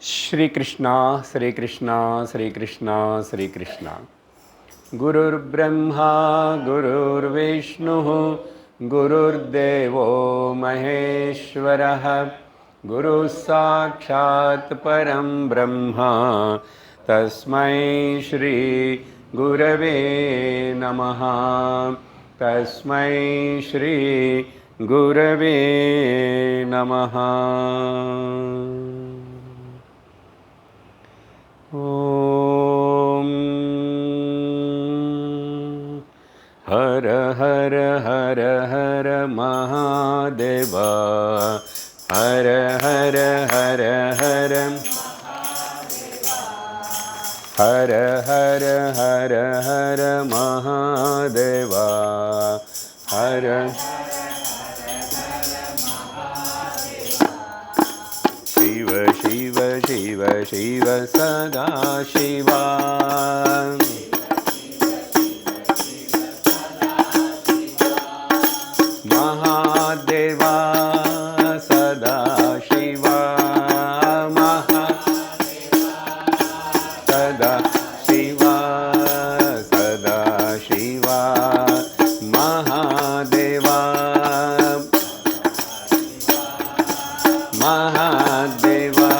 श्री कृष्णा श्री कृष्णा श्री कृष्णा श्री कृष्णा। गुरुर्ब्रह्मा गुरुर्विष्णुः गुरुर्देवो महेश्वरः गुरुः साक्षात् परं ब्रह्म तस्मै श्री गुरवे नमः। तस्मै श्री गुरवे नमः। ॐ हर हर हर हर महादेव हर हर हर हर हर हर हर हर महादेव हर शिव शिव शिव शिव सदा शिवा महादेवा सदा शिवा सदा शिवा सदा शिवा महादेवा महादेवा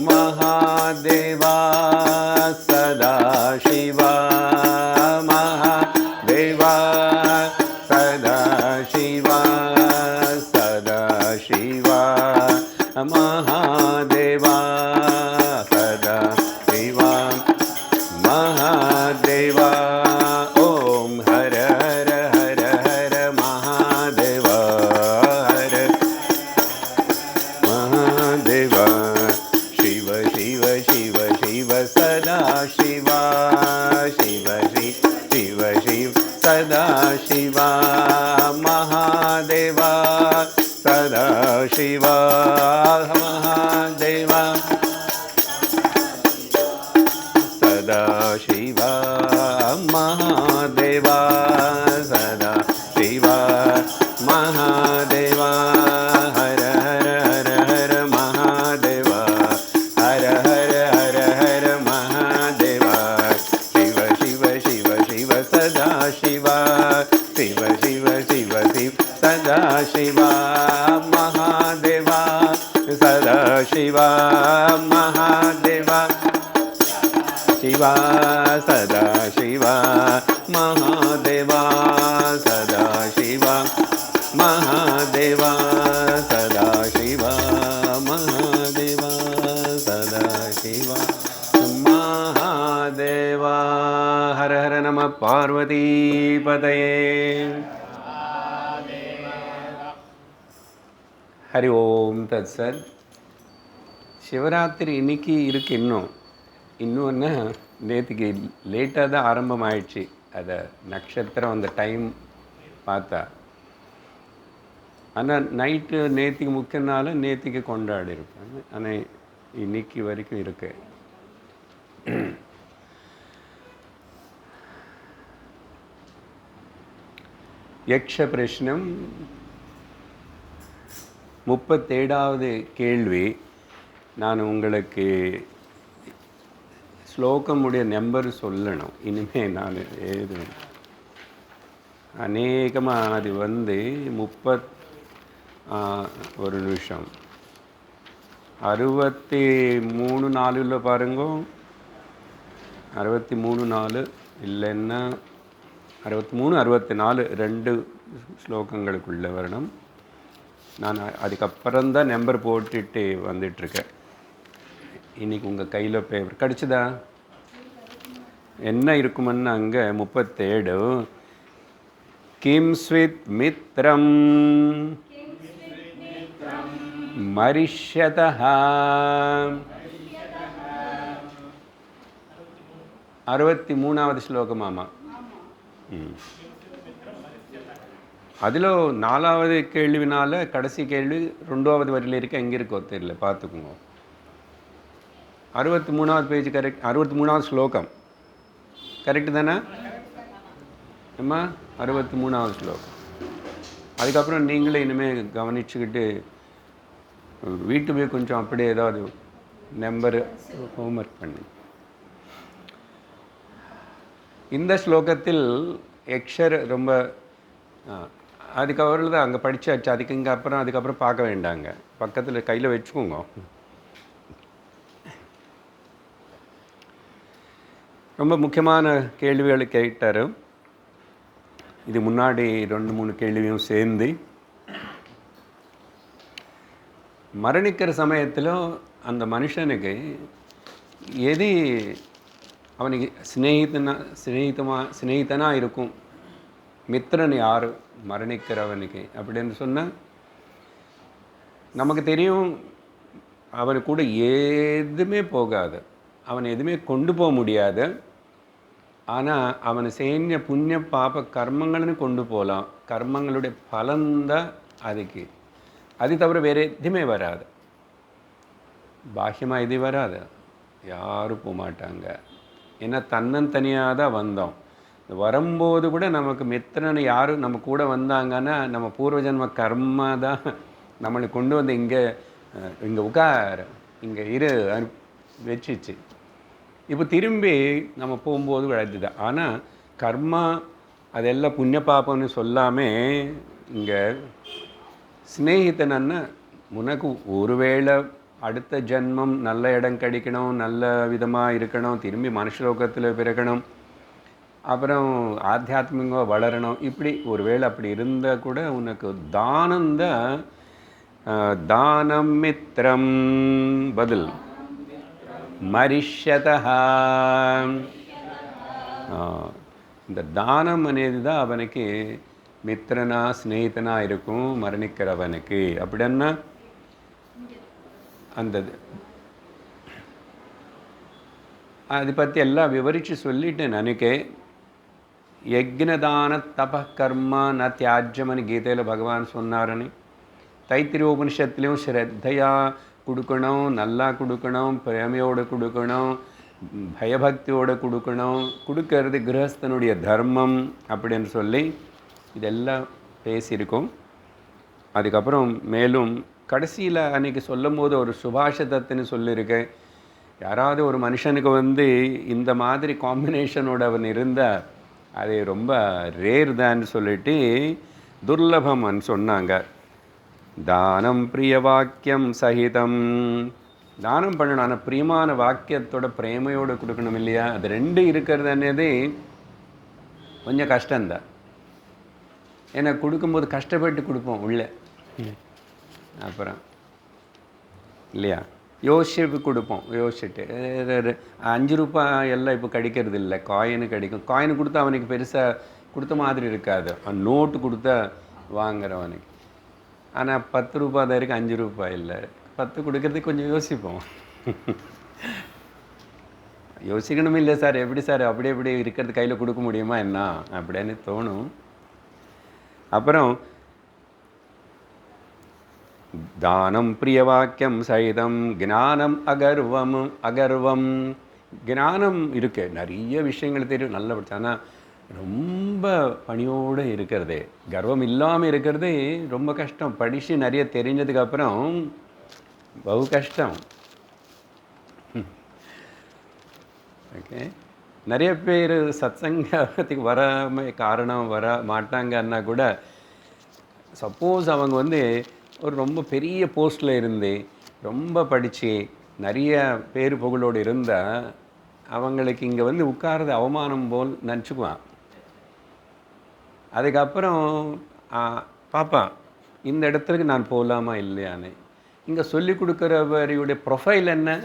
महादेवा सदा शिवा महादेवा सदा शिवा सदा शिवा महादेवा सदा शिवा महादेवा। ओम हर हर हर हर महादेव हर महादेवा शिव शिव शिव शिव सदा शिवा शिव शिव शिव सदा शिवा महादेवा सदा शिवा महादेवा सदा शिवा महादेवा सदा शिवा महादेवा हर हर हर हर महादेवा हर हर हर हर महादेवा शिव शिव शिव शिव सदा शिवा शिव शिव शिव शिव सदा शिवा महादेवा सदा शिवा महादेवा शिवा सदा शिवा महादेवा सदा शिवा महादेवा सदा शिवा महादेवा सदा शिवा महादेवा। हर हर नमः पार्वती पतये। हरि ओम तत्सत्। சிவராத்திரி இன்னைக்கு இருக்கு. இன்னொன்று நேற்றுக்கு லேட்டாக தான் ஆரம்பம் ஆயிடுச்சு. அதை நட்சத்திரம் அந்த டைம் பார்த்தா, ஆனால் நைட்டு நேற்றுக்கு முக்கியனால நேற்றுக்கு கொண்டாடி இருப்பாங்க. ஆனால் இன்னைக்கு வரைக்கும் இருக்கு. யக்ஷ பிரஷ்னம் 37வது கேள்வி. நான் உங்களுக்கு ஸ்லோகமுடைய நம்பர் சொல்லணும். இனிமேல் நான் எழுதுவேன். அநேகமாக அது ஒரு நிமிஷம் 63-4 பாருங்க. 63-4 இல்லைன்னா 63-64 2 ஸ்லோகங்களுக்குள்ளே வரணும். நான் அதுக்கப்புறம்தான் நம்பர் போட்டுட்டு வந்துட்டுருக்கேன். இன்றைக்கி உங்கள் கையில் பேப்பர் கிடச்சிதா? என்ன இருக்குமென்னு அங்கே 37 கிம் ஸ்வித் மித்ரம் மரிஷ்யதः 63வது ஸ்லோகமாமா. அதில் 4வது கேள்வினால கடைசி கேள்வி 2வது வரியில் இருக்க. எங்கே இருக்கோ தெரியல, பார்த்துக்குங்க. 63வது பேஜ் கரெக்ட். 63வது ஸ்லோகம் கரெக்டு தானே அம்மா? 63வது ஸ்லோகம். அதுக்கப்புறம் நீங்களே இனிமேல் கவனிச்சுக்கிட்டு வீட்டு போய் கொஞ்சம் அப்படியே ஏதாவது நம்பர் ஹோம்ஒர்க் பண்ணி இந்த ஸ்லோகத்தில் யக்ஷர் ரொம்ப அதுக்கு அவர்கள் தான் அங்கே படித்தாச்சு. அதுக்கப்புறம் பார்க்க வேண்டாங்க, பக்கத்தில் கையில் வச்சுக்கோங்க. ரொம்ப முக்கியமான கேள்விகளை கேட்டார். இது முன்னாடி 2-3 கேள்வியும் சேர்ந்து மரணிக்கிற சமயத்தில் அந்த மனுஷனுக்கு எது அவனுக்கு ஸ்நேகிதனாக இருக்கும், மித்திரன் யார் மரணிக்கிறவனுக்கு அப்படின்னு சொன்னால் நமக்கு தெரியும். அவனுக்கு கூட எதுவுமே போகாது, அவனை எதுவுமே கொண்டு போக முடியாது. ஆனால் அவனை செஞ்ச புண்ணிய பாப கர்மங்கள்னு கொண்டு போகலாம். கர்மங்களுடைய பலன்தான் அதுக்கு. அது தவிர வேறு எதுவுமே வராது, பாஹ்யமாக இது வராது, யாரும் போக மாட்டாங்க. ஏன்னா தன்னந்தனியாக தான் வந்தோம். வரும்போது கூட நமக்கு மித்திரன்னு யாரும் நம்ம கூட வந்தாங்கன்னா நம்ம பூர்வஜன்ம கர்மா தான் நம்மளை கொண்டு வந்து இங்கே உட்கார இங்கே வச்சிச்சு. இப்போ திரும்பி நம்ம போகும்போது கிடைச்சிது. ஆனால் கர்மா அதெல்லாம் புண்ணிய பாப்பம்னு சொல்லாமல் இங்கே ஸ்நேகிதனன்னா உனக்கு ஒருவேளை அடுத்த ஜென்மம் நல்ல இடம் கிடைக்கணும், நல்ல விதமாக இருக்கணும், திரும்பி மனுஷலோகத்தில் பிறக்கணும், அப்புறம் ஆத்தியாத்மிகமாக வளரணும். இப்படி ஒருவேளை அப்படி இருந்தால் கூட உனக்கு தானம்தான். தானம் மித்திரம் பதில் மரிஷதா. இந்த தானம் అనేది தான் அவனுக்கு மித்திரனா ஸ்நேகிதனா இருக்கும் மரணிக்கிறவனுக்கு. அப்படின்னா அந்த அதை பற்றி எல்லாம் விவரித்து சொல்லிட்டேன். நினைக்கே யக்ஞதான தப கர்மா ந தியாஜ்யம்னு கீதையில் பகவான் சொன்னாருன்னு. தைத்திரிய உபனிஷத்துலேயும் ஸ்ரத்தையாக கொடுக்கணும், நல்லா கொடுக்கணும், பிரேமையோடு கொடுக்கணும், பயபக்தியோடு கொடுக்கணும், கொடுக்கறது கிரகஸ்தனுடைய தர்மம் அப்படின்னு சொல்லி இதெல்லாம் பேசியிருக்கோம். அதுக்கப்புறம் மேலும் கடைசியில் அன்றைக்கி சொல்லும் போது ஒரு சுபாஷிதத்துன்னு சொல்லியிருக்கேன். யாராவது ஒரு மனுஷனுக்கு இந்த மாதிரி காம்பினேஷனோட அவன் இருந்தால் அது ரொம்ப ரேர் தான் சொல்லிட்டு துர்லபம்னு சொன்னாங்க. தானம் பிரிய வாக்கியம் சகிதம். தானம் பண்ணணும், ஆனால் பிரியமான வாக்கியத்தோட பிரேமையோடு கொடுக்கணும் இல்லையா? அது ரெண்டு இருக்கிறது అనేది கொஞ்சம் கஷ்டம்தான். ஏன்னா கொடுக்கும்போது கஷ்டப்பட்டு கொடுப்போம் உள்ளே, அப்புறம் இல்லையா யோசிச்சு கொடுப்போம். யோசிச்சுட்டு 5 ரூபாய் எல்லாம் இப்போ கிடைக்கிறது இல்லை, காயினு கிடைக்கும். காயின் கொடுத்தா அவனுக்கு பெருசாக கொடுத்த மாதிரி இருக்காது, நோட்டு கொடுத்தா வாங்குறவனுக்கு. ஆனால் 10 ரூபாய் தான் இருக்குது, 5 ரூபாய் இல்லை. 10 கொடுக்கறதுக்கு கொஞ்சம் யோசிப்போம். யோசிக்கணும் இல்லை சார், எப்படி சார் அப்படி எப்படி இருக்கிறது கையில் கொடுக்க முடியுமா என்ன அப்படின்னு தோணும். அப்புறம் தானம் பிரியவாக்கியம் சகிதம் ஞானம் அகர்வம். ஞானம் இருக்கு, நிறைய விஷயங்கள் தெரியும், நல்ல படிச்சு. ஆனால் ரொம்ப பணியோடு இருக்கிறது, கர்வம் இல்லாமல் இருக்கிறது ரொம்ப கஷ்டம். படித்து நிறைய தெரிஞ்சதுக்கப்புறம் பகு கஷ்டம். ஓகே, நிறைய பேர் சத்சங்கத்துக்கு வர மாட்டாங்கன்னா கூட, சப்போஸ் அவங்க ஒரு ரொம்ப பெரிய போஸ்ட்டில் இருந்து ரொம்ப படித்து நிறைய பேர் புகழோடு இருந்தால் அவங்களுக்கு இங்கே உட்கார்றது அவமானம் போல் நினச்சிக்குவான். அதுக்கப்புறம் பார்ப்பான், இந்த இடத்துக்கு நான் போகலாமா இல்லையான்னு. இங்கே சொல்லிக் கொடுக்குறவருடைய ப்ரொஃபைல் என்ன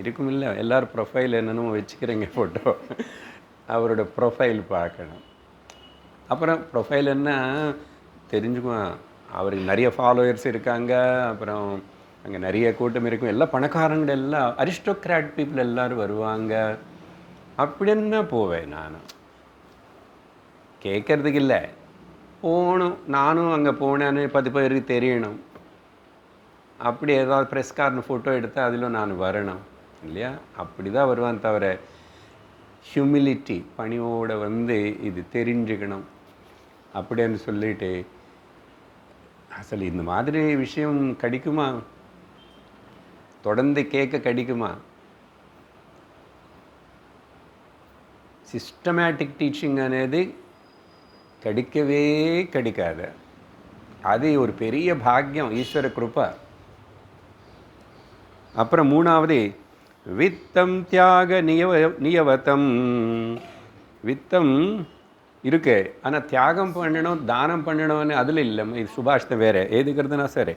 இருக்கும் இல்லை, எல்லோரும் ப்ரொஃபைல் என்னன்னு வச்சுக்கிறீங்க ஃபோட்டோ, அவரோட ப்ரொஃபைல் பார்க்கணும். அப்புறம் ப்ரொஃபைல் என்ன தெரிஞ்சுக்குவான். அவருக்கு நிறைய ஃபாலோவர்ஸ் இருக்காங்க, அப்புறம் அங்கே நிறைய கூட்டம் இருக்கும், எல்லாம் பணக்காரங்க, எல்லாம் அரிஸ்டோக்ராட் பீப்புள் எல்லோரும் வருவாங்க. அப்படின்னா போவேன். நானும் கேட்கறதுக்கு இல்லை, போகணும். நானும் அங்கே போனேன்னு 10 பேருக்கு தெரியணும். அப்படி ஏதாவது ப்ரெஸ்காரன் ஃபோட்டோ எடுத்தால் அதில் நான் வரணும் இல்லையா? அப்படி தான் வருவான். தவிர ஹியூமிலிட்டி, பணியோடு இது தெரிஞ்சுக்கணும் அப்படின்னு சொல்லிட்டு, அசல் இந்த மாதிரி விஷயம் கிடைக்குமா? தொடர்ந்து கேட்க கிடைக்குமா? சிஸ்டமேட்டிக் டீச்சிங் అనేది கிடைக்கவே கிடைக்காது. அது ஒரு பெரிய பாக்கியம், ஈஸ்வர கிருபை. அப்புறம் மூணாவது வித்தம் தியாக நியவத்தம். வித்தம் இருக்கு, ஆனால் தியாகம் பண்ணணும், தானம் பண்ணணும்னு அதில் இல்லை. இது சுபாஷிதம் வேறு எதுக்கிறதுனா சரி.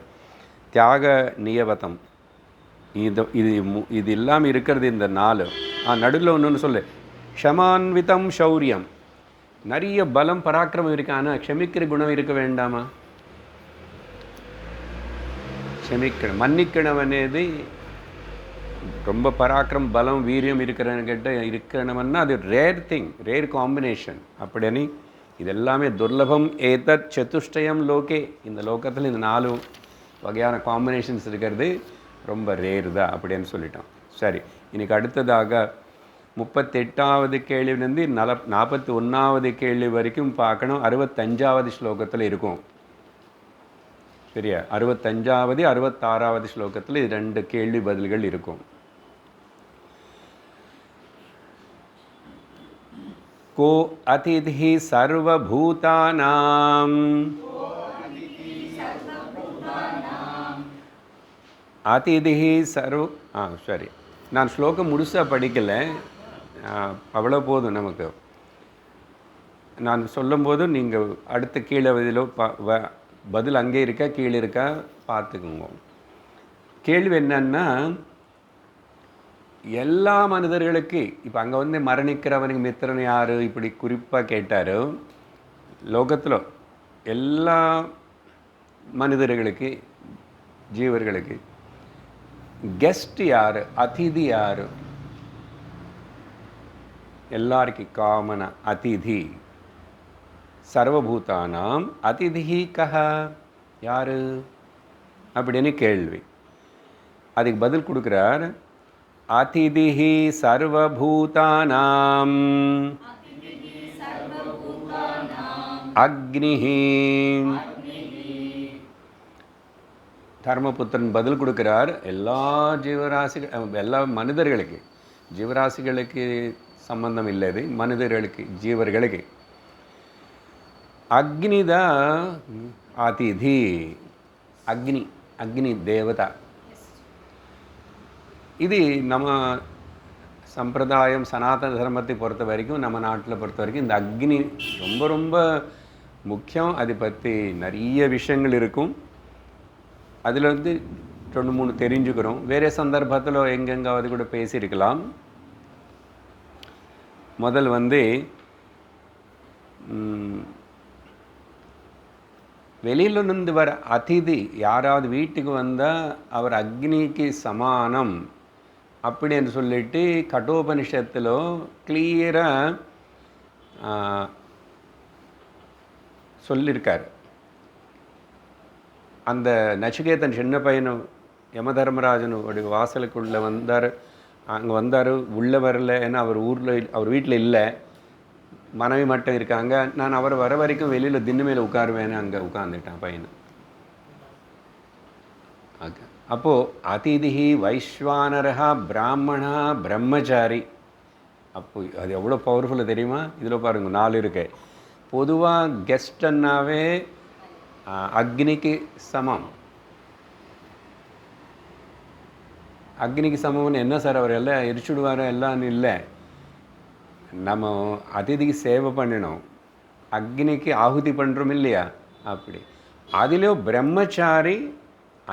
தியாக நியவத்தம் இது இல்லாமல் இருக்கிறது இந்த 4. நடுவில் ஒன்று சொல்லு, க்ஷமான்விதம் சௌரியம். நிறைய பலம் பராக்கிரமம் இருக்கு, ஆனால் க்ஷமிக்கிற குணம் இருக்க வேண்டாமா? க்ஷமிக்கணும், மன்னிக்கணும் అనేది ரொம்ப பராக்கிரம் பலம் வீரியம் இருக்கிறவங்கிட்ட இருக்கணும்னா அது ரேர் திங், ரேர் காம்பினேஷன். அப்படின்னு இதெல்லாமே துர்லபம். ஏதத் சதுஷ்டயம் லோகே. இந்த லோகத்தில் இந்த 4 வகையான காம்பினேஷன்ஸ் இருக்கிறது ரொம்ப ரேர் தான் அப்படின்னு சொல்லிட்டோம். சரி, இன்றைக்கி அடுத்ததாக 38வது கேள்விலேருந்து 41வது கேள்வி வரைக்கும் பார்க்கணும். 65வது ஸ்லோகத்தில் இருக்கும். சரியா? 65வது 66வது ஸ்லோகத்தில் 2 கேள்வி பதில்கள் இருக்கும். को अतिथिः सर्वभूतानाम् अतिथिः सर्व சரி, நான் ஸ்லோகம் முழுசாக படிக்கலை, அவ்வளோ போதும் நமக்கு. நான் சொல்லும்போது நீங்கள் அடுத்த கீழே பதில் அங்கே இருக்கா கீழே இருக்கா பார்த்துக்குங்க. கேள்வி என்னன்னா, எல்லா மனிதர்களுக்கு இப்போ அங்கே மரணிக்கிறவனுக்கு மித்திரன் யார் இப்படி குறிப்பாக கேட்டார். லோகத்தில் எல்லா மனிதர்களுக்கு ஜீவர்களுக்கு கெஸ்ட் யார், அதிதி யார்? எல்லாருக்கும் காமனா அதிதி. சர்வபூதானாம் அதிதி கஹ, யார் அப்படின்னு கேள்வி. அதுக்கு பதில் கொடுக்குறார், அதிதிஹி சர்வபூதானாம் அக்னிஹி. தர்மபுத்திரன் பதில் கொடுக்கிறார், எல்லா ஜீவராசிகள், எல்லா மனிதர்களுக்கு, ஜீவராசிகளுக்கு சம்பந்தம் இல்லது, மனிதர்களுக்கு ஜீவர்களுக்கு அக்னிதான் அதிதி. அக்னி, அக்னி தேவதா. இது நம்ம சம்பிரதாயம் சனாதன தர்மத்தை பொறுத்த வரைக்கும், நம்ம நாட்டில் பொறுத்த வரைக்கும் இந்த அக்னி ரொம்ப ரொம்ப முக்கியம். அதை பற்றி நிறைய விஷயங்கள் இருக்கும். அதில் 2-3 தெரிஞ்சுக்கிறோம். வேறு சந்தர்ப்பத்தில் எங்கெங்காவது கூட பேசியிருக்கலாம். முதல் வெளியிலிருந்து வர அதிதி யாராவது வீட்டுக்கு வந்தால் அவர் அக்னிக்கு சமானம் அப்படின்னு சொல்லிட்டு கட்டோபனிஷத்தில் கிளியராக சொல்லியிருக்கார். அந்த நச்சிகேதன் சின்ன பையனும் யமதர்மராஜனுடைய வாசலுக்குள்ளே வந்தார். அங்கே வந்தார், உள்ளே வரல, ஏன்னா அவர் வீட்டில் இல்லை, மனைவி மட்டும் இருக்காங்க. நான் அவர் வர வரைக்கும் வெளியில் தின்னு மேலே உட்காருவேன்னு அங்கே உட்காந்துட்டான் பையன். ஓகே, அப்போது அதிதிஹி வைஸ்வானரா பிராமணா பிரம்மச்சாரி. அப்போ அது எவ்வளோ பவர்ஃபுல்லாக தெரியுமா? இதில் பாருங்க 4 இருக்கு. பொதுவாக கெஸ்டன்னாவே அக்னிக்கு சமம். அக்னிக்கு சமம்னு என்ன சார், அவர் எல்லாம் எரிச்சுடுவார் எல்லாம் இல்லை. நம்ம அதிதிக்கு சேவை பண்ணணும், அக்னிக்கு ஆகுதி பண்ணுறோம் இல்லையா? அப்படி அதிலும் பிரம்மச்சாரி,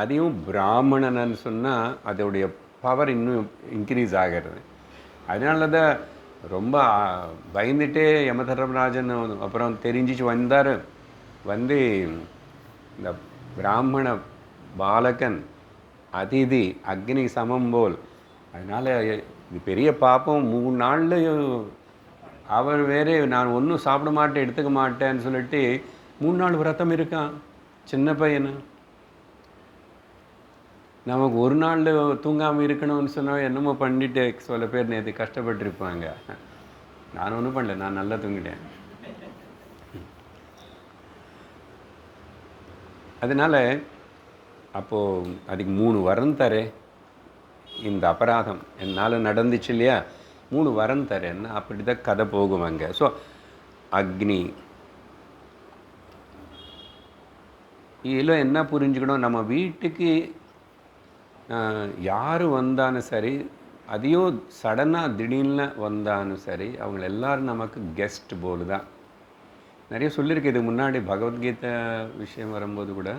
அதையும் பிராமணன்னு சொன்னால் அதோடைய பவர் இன்னும் இன்க்ரீஸ் ஆகிறது. அதனால தான் ரொம்ப பயந்துட்டே யமதர்மராஜன் அப்புறம் தெரிஞ்சிச்சு வந்தார். இந்த பிராமண பாலகன் அதிதி அக்னி சமம் போல். அதனால் இது பெரிய பாப்பம். 3 நாளில் அவர் வேறே நான் ஒன்றும் சாப்பிட மாட்டேன், எடுத்துக்க மாட்டேன்னு சொல்லிட்டு 3 நாள் விரதம் இருக்கான் சின்ன பையனு. நமக்கு ஒரு நாள் தூங்காமல் இருக்கணும்னு சொன்னால் என்னமோ பண்ணிட்டு சில பேர் நேற்று கஷ்டப்பட்டுருப்பாங்க. நான் ஒன்றும் பண்ணல, நான் நல்லா தூங்கிட்டேன். அதனால் அப்போது அதுக்கு 3 வரம் தரே. இந்த அபராதம் என்னால் நடந்துச்சு இல்லையா, 3 வரம் தரேன்னு அப்படி தான் கதை போகும் அங்கே. ஸோ அக்னி இதில் என்ன புரிஞ்சுக்கணும், நம்ம வீட்டுக்கு யார் வந்தாலும் சரி, அதையும் சடனாக திடீர்னு வந்தாலும் சரி, அவங்க எல்லோரும் நமக்கு கெஸ்ட் போல் தான். நிறைய சொல்லியிருக்கு இதுக்கு முன்னாடி பகவத்கீதை விஷயம் வரும்போது கூட.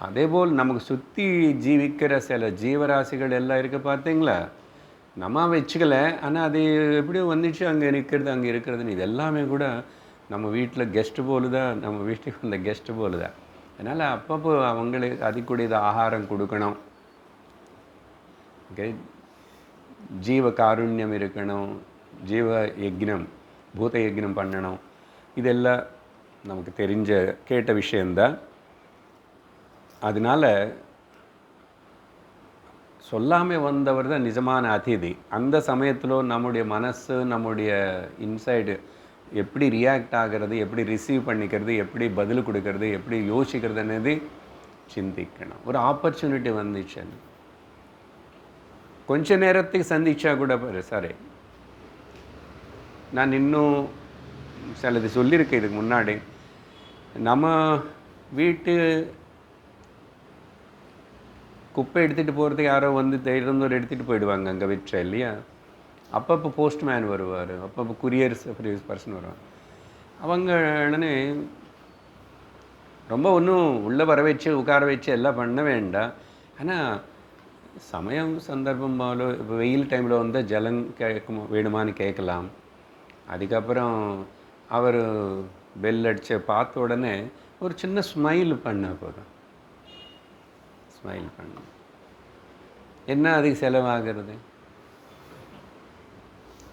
அதேபோல் நமக்கு சுற்றி ஜீவிக்கிற சில ஜீவராசிகள் எல்லாம் இருக்க பார்த்தீங்களா, நம்ம வச்சுக்கல, ஆனால் அது எப்படியோ வந்துச்சு அங்கே நிற்கிறது அங்கே இருக்கிறதுன்னு. இது எல்லாமே கூட நம்ம வீட்டில் கெஸ்ட்டு போல் தான், நம்ம வீட்டுக்கு வந்த கெஸ்ட்டு போல் தான். அதனால் அப்பப்போ அவங்களுக்கு அதுக்குடையது ஆகாரம் கொடுக்கணும். ஓகே, ஜீவ காருண்யம் இருக்கணும், ஜீவ யக்னம் பூத யக்னம் பண்ணணும். இதெல்லாம் நமக்கு தெரிஞ்ச கேட்ட விஷயந்தான். அதனால் சொல்லாமல் வந்தவர் தான் நிஜமான அதிதி. அந்த சமயத்தில் நம்முடைய மனசு, நம்முடைய இன்சைடு எப்படி ரியாக்ட் ஆகிறது, எப்படி ரிசீவ் பண்ணிக்கிறது, எப்படி பதில் கொடுக்கறது, எப்படி யோசிக்கிறதுன்னு சிந்திக்கணும். ஒரு ஆப்பர்ச்சுனிட்டி வந்துச்சு, கொஞ்ச நேரத்துக்கு சந்திச்சா கூட சரி. நான் இன்னும் சிலது சொல்லியிருக்கேன் இதுக்கு முன்னாடி. நம்ம வீட்டு குப்பை எடுத்துகிட்டு போகிறதுக்கு யாரோ வந்து இருந்தவர் எடுத்துகிட்டு போயிடுவாங்க அங்கே விற்ற இல்லையா. அப்பப்போ போஸ்ட்மேன் வருவார், அப்பப்போ குரியர் சர்வீஸ் பர்சன் வருவாங்க. அவங்க உடனே ரொம்ப ஒன்றும் உள்ளே வர வச்சு உட்கார வச்சு எல்லாம் பண்ண வேண்டாம். ஆனால் சமயம் சந்தர்ப்பம் போல இப்போ வெயில் டைமில் வந்து ஜலம் கேட்கும் வேணுமான்னு கேட்கலாம். அதுக்கப்புறம் அவர் பெல் அடித்து பார்த்த உடனே ஒரு சின்ன ஸ்மைல் பண்ண போதும். ஸ்மைல் பண்ண என்ன அதுக்கு செலவாகிறது?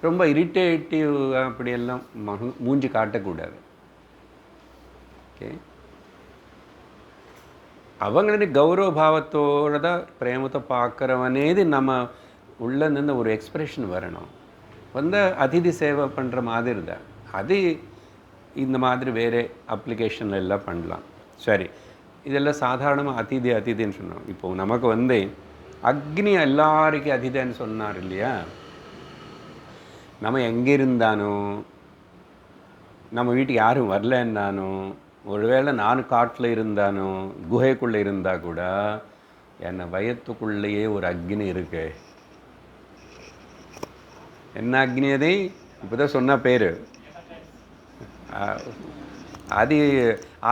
ரொம்ப இரிட்டேட்டிவ் அப்படியெல்லாம் மூஞ்சி காட்டக்கூடாது. ஓகே, அவங்களுடைய கௌரவ பாவத்தோடு தான் பிரேமத்தை பார்க்குறவனேது நம்ம உள்ளே நின்று ஒரு எக்ஸ்ப்ரெஷன் வரணும். வந்து அதிதி சேவை பண்ணுற மாதிரி தான். அது இந்த மாதிரி வேறு அப்ளிகேஷனில் எல்லாம் பண்ணலாம். சரி, இதெல்லாம் சாதாரணமாக அதிதின்னு சொன்னோம். இப்போது நமக்கு வந்து அக்னி எல்லாருக்கும் அதிதின்னு சொன்னார் இல்லையா. நம்ம எங்கே இருந்தானோ, நம்ம வீட்டுக்கு யாரும் வரலன்னானோ, ஒருவேளை நான் காட்டில் இருந்தானோ, குகைக்குள்ளே இருந்தால் கூட என்னை வயத்துக்குள்ளேயே ஒரு அக்னி இருக்கு. என்ன அக்னி? அது இப்போ தான் சொன்ன பேர். அது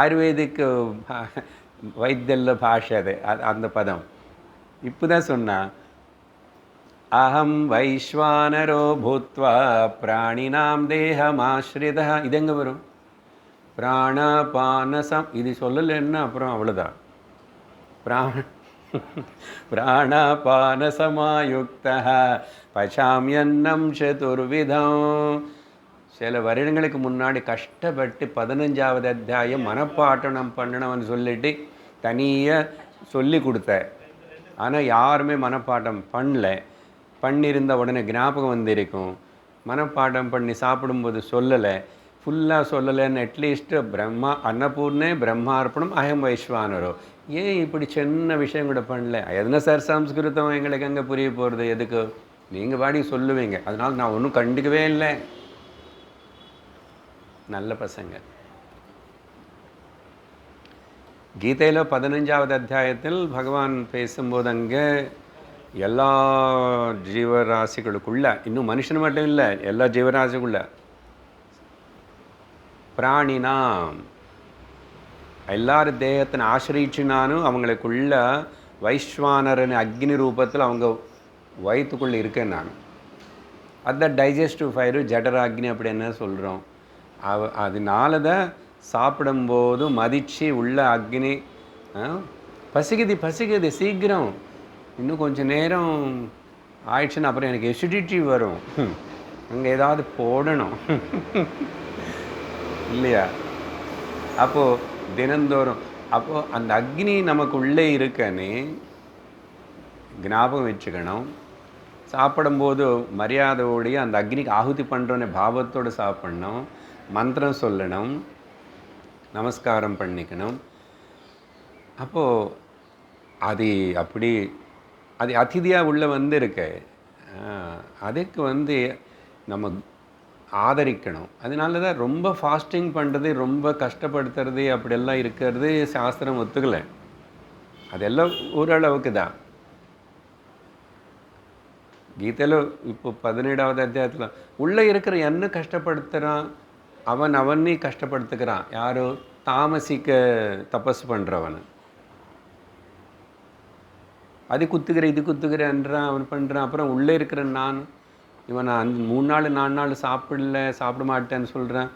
ஆயுர்வேதிக் வைத்தியல்ல பாஷை. அது அந்த பதம் இப்போ தான் சொன்னா. அஹம் வைஸ்வானரோ பூத்வா பிராணினாம் தேகமாஸ்ரிதா. இது எங்கே வரும்? பிராணபானசம். இது சொல்லலைன்னா அப்புறம் அவ்வளோதான். பிராணபானசமாயுக்தா பசாமியன்னம் சதுர்விதம். சில வருடங்களுக்கு முன்னாடி கஷ்டப்பட்டு 15வது அத்தியாயம் மனப்பாட்டனம் பண்ணணும்னு சொல்லிட்டு தனியாக சொல்லி கொடுத்தேன். ஆனால் யாருமே மனப்பாட்டம் பண்ணல. பண்ணியிருந்த உடனே ஞாபகம் வந்திருக்கும். மனப்பாட்டம் பண்ணி சாப்பிடும்போது சொல்லலை, ஃபுல்லாக சொல்லலைன்னு அட்லீஸ்ட்டு பிரம்மா அன்னபூர்ணே பிரம்மார்ப்பணம் அயம் வைஸ்வானரோ. ஏன் இப்படி சின்ன விஷயம் கூட பண்ணல? எதுனா சார் சம்ஸ்கிருதம் எங்களுக்கு அங்கே புரிய போகிறது எதுக்கு? நீங்கள் பாடி சொல்லுவீங்க, அதனால் நான் ஒன்றும் கண்டுக்கவே இல்லை. நல்ல பசங்க. கீதையில் 15வது அத்தியாயத்தில் பகவான் பேசும்போது அங்கே எல்லா ஜீவராசிகளுக்குள்ள, இன்னும் மனுஷன் மட்டும் இல்லை, எல்லா ஜீவராசிக்குள்ள பிராணினாம் எல்லாரும் தேகத்தின் ஆசிரியிச்சுனாலும் அவங்களுக்குள்ள வைஸ்வானரன் அக்னி ரூபத்தில் அவங்க வயிற்றுக்குள்ளே இருக்கேன் நான். அதுதான் டைஜஸ்டிவ் ஃபயரு ஜடராக்னி அப்படி என்ன சொல்கிறோம். அதனால தான் சாப்பிடும்போது மதித்து உள்ள அக்னி பசிக்குது சீக்கிரம், இன்னும் கொஞ்சம் நேரம் ஆயிடுச்சுன்னா அப்புறம் எனக்கு எசிடிட்டி வரும், அங்கே ஏதாவது போடணும் இல்லையா. அப்போது தினந்தோறும் அப்போது அந்த அக்னி நமக்கு உள்ளே இருக்கன்னு ஞாபகம் வச்சுக்கணும். சாப்பிடும்போது மரியாதையோடைய அந்த அக்னிக்கு ஆகுதி பண்ணுறோன்னு பாவத்தோடு சாப்பிட்ணும், மந்திரம் சொல்லணும், நமஸ்காரம் பண்ணிக்கணும். அப்போது அது அப்படி அது அதிதியாக உள்ள வந்து இருக்கு. அதுக்கு வந்து நம்ம ஆதரிக்கணும். அதனால தான் ரொம்ப ஃபாஸ்டிங் பண்ணுறது, ரொம்ப கஷ்டப்படுத்துறது அப்படியெல்லாம் இருக்கிறது சாஸ்திரம் ஒத்துக்கலை. அதெல்லாம் ஓரளவுக்கு தான். கீதையில் இப்போ 17வது அத்தியாயத்தில் உள்ளே இருக்கிற என்ன கஷ்டப்படுத்துகிறான், அவனே கஷ்டப்படுத்துக்கிறான். யாரோ தாமசிக்க தபஸ் பண்ணுறவன், அது குத்துக்கிற இது குத்துக்கிறேன்றான், அவன் பண்ணுறான். அப்புறம் உள்ளே இருக்கிற நான், இவன் 3 நாள் 4 நாள் சாப்பிட மாட்டேன்னு சொல்கிறேன்.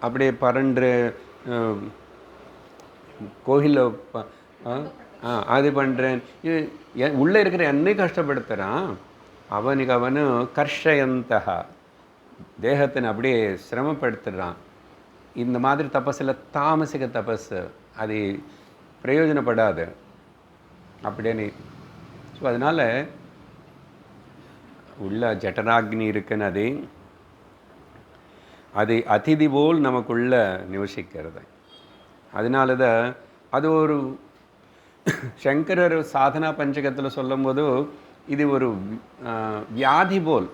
அப்படியே பரண்டு கோயிலில் அது பண்ணுறேன். உள்ளே இருக்கிற என்னை கஷ்டப்படுத்துகிறான். அவனு கர்ஷயந்தா, தேகத்தினை அப்படியே சிரமப்படுத்துகிறான். இந்த மாதிரி தபஸில் தாமசிக்க தபஸ் அது பிரயோஜனப்படாது அப்படின்னு. ஸோ அதனால் உள்ள ஜட்டராக்னி இருக்குன்னு அது அதிதி போல் நமக்குள்ள நிவசிக்கிறது. அதனால தான் அது ஒரு சங்கரர் சாதனா பஞ்சகத்தில் சொல்லும்போது இது ஒரு வியாதி போல்,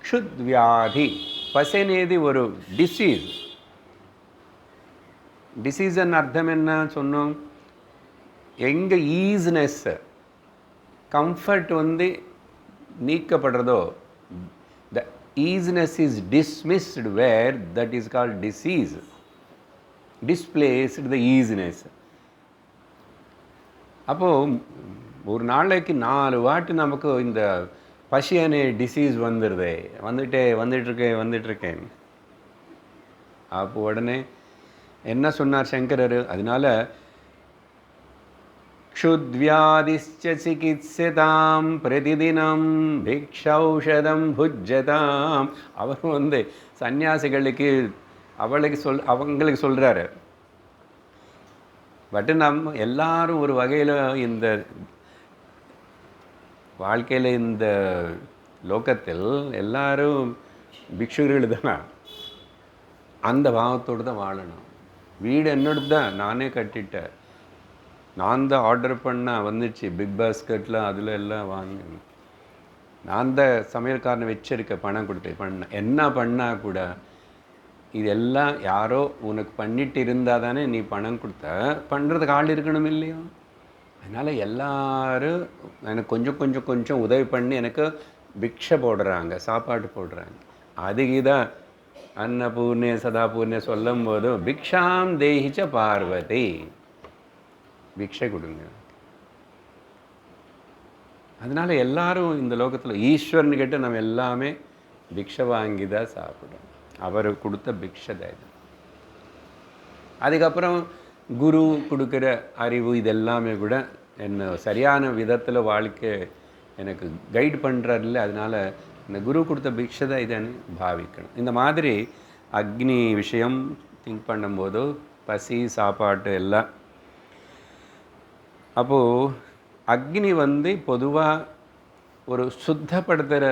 க்ஷுத் வியாதி. பசி అనేది ஒரு டிசீஸ்ன்னு அர்த்தம் என்ன சொன்னோம்? எங்கே ஈஸ்னஸ் கம்ஃபர்ட் வந்து நீக்கப்படுறதோ, the easiness is dismissed, where that is called disease. Displaced the easiness. அப்போது ஒரு நாளைக்கு 4 வாட்டி நமக்கு இந்த பசியான டிசீஸ் வந்துட்டுருக்கேன். அப்போ உடனே என்ன சொன்னார் சங்கரர்? அதனால க்ஷுத்வியாதிஸ்ச சிகித்ஸதாம் பிரதிதினம் பிக்ஷௌஷதம் புஜ்ஜதாம். அவர் வந்து சன்னியாசிகளுக்கு அவங்களுக்கு சொல்கிறாரு. பட் நம்ம எல்லாரும் ஒரு வகையில் இந்த வாழ்க்கையில், இந்த லோகத்தில் எல்லாரும் பிக்ஷுகள் தான். அந்த பாவத்தோடு தான் வாழணும். வீடு என்னோட தான், நானே கட்டிட்டேன், நான் தான் ஆர்டர் பண்ணால் வந்துச்சு. பிக் பாஸ்கெட்டில் அதில் எல்லாம் வாங்கி நான் தான் சமையல்காரனை வச்சிருக்க, பணம் கொடுத்து என்ன பண்ணால் கூட இதெல்லாம் யாரோ உனக்கு பண்ணிட்டு இருந்தால் தானே நீ பணம் கொடுத்த. பண்ணுறதுக்கு ஆள் இருக்கணும் இல்லையோ? அதனால் எல்லாரும் எனக்கு கொஞ்சம் உதவி பண்ணி எனக்கு பிக்ஷை போடுறாங்க, சாப்பாடு போடுறாங்க. அதுக்கு தான் அன்னபூர்ணே சதாபூர்ணே சொல்லும் போது பிக்ஷாம் தேஹிச்ச பார்வதி, பிக்ஷை கொடுங்க. அதனால் எல்லாரும் இந்த லோகத்தில் ஈஸ்வரன் கிட்ட நம்ம எல்லாமே பிக்ஷை வாங்கி தான் சாப்பிடும். அவர் கொடுத்த பிக்ஷை தான் இது. அதுக்கப்புறம் குரு கொடுக்குற அறிவு இதெல்லாமே கூட என்ன சரியான விதத்தில் வாழ்க்கை எனக்கு கைடு பண்ணுறாருல்ல. அதனால் இந்த குரு கொடுத்த பிக்ஷை தான் இதுன்னு பாவிக்கணும். இந்த மாதிரி அக்னி விஷயம் திங்க் பண்ணும்போது பசி சாப்பாட்டு எல்லாம். அப்போது அக்னி வந்து பொதுவாக ஒரு சுத்தப்படுத்துகிற,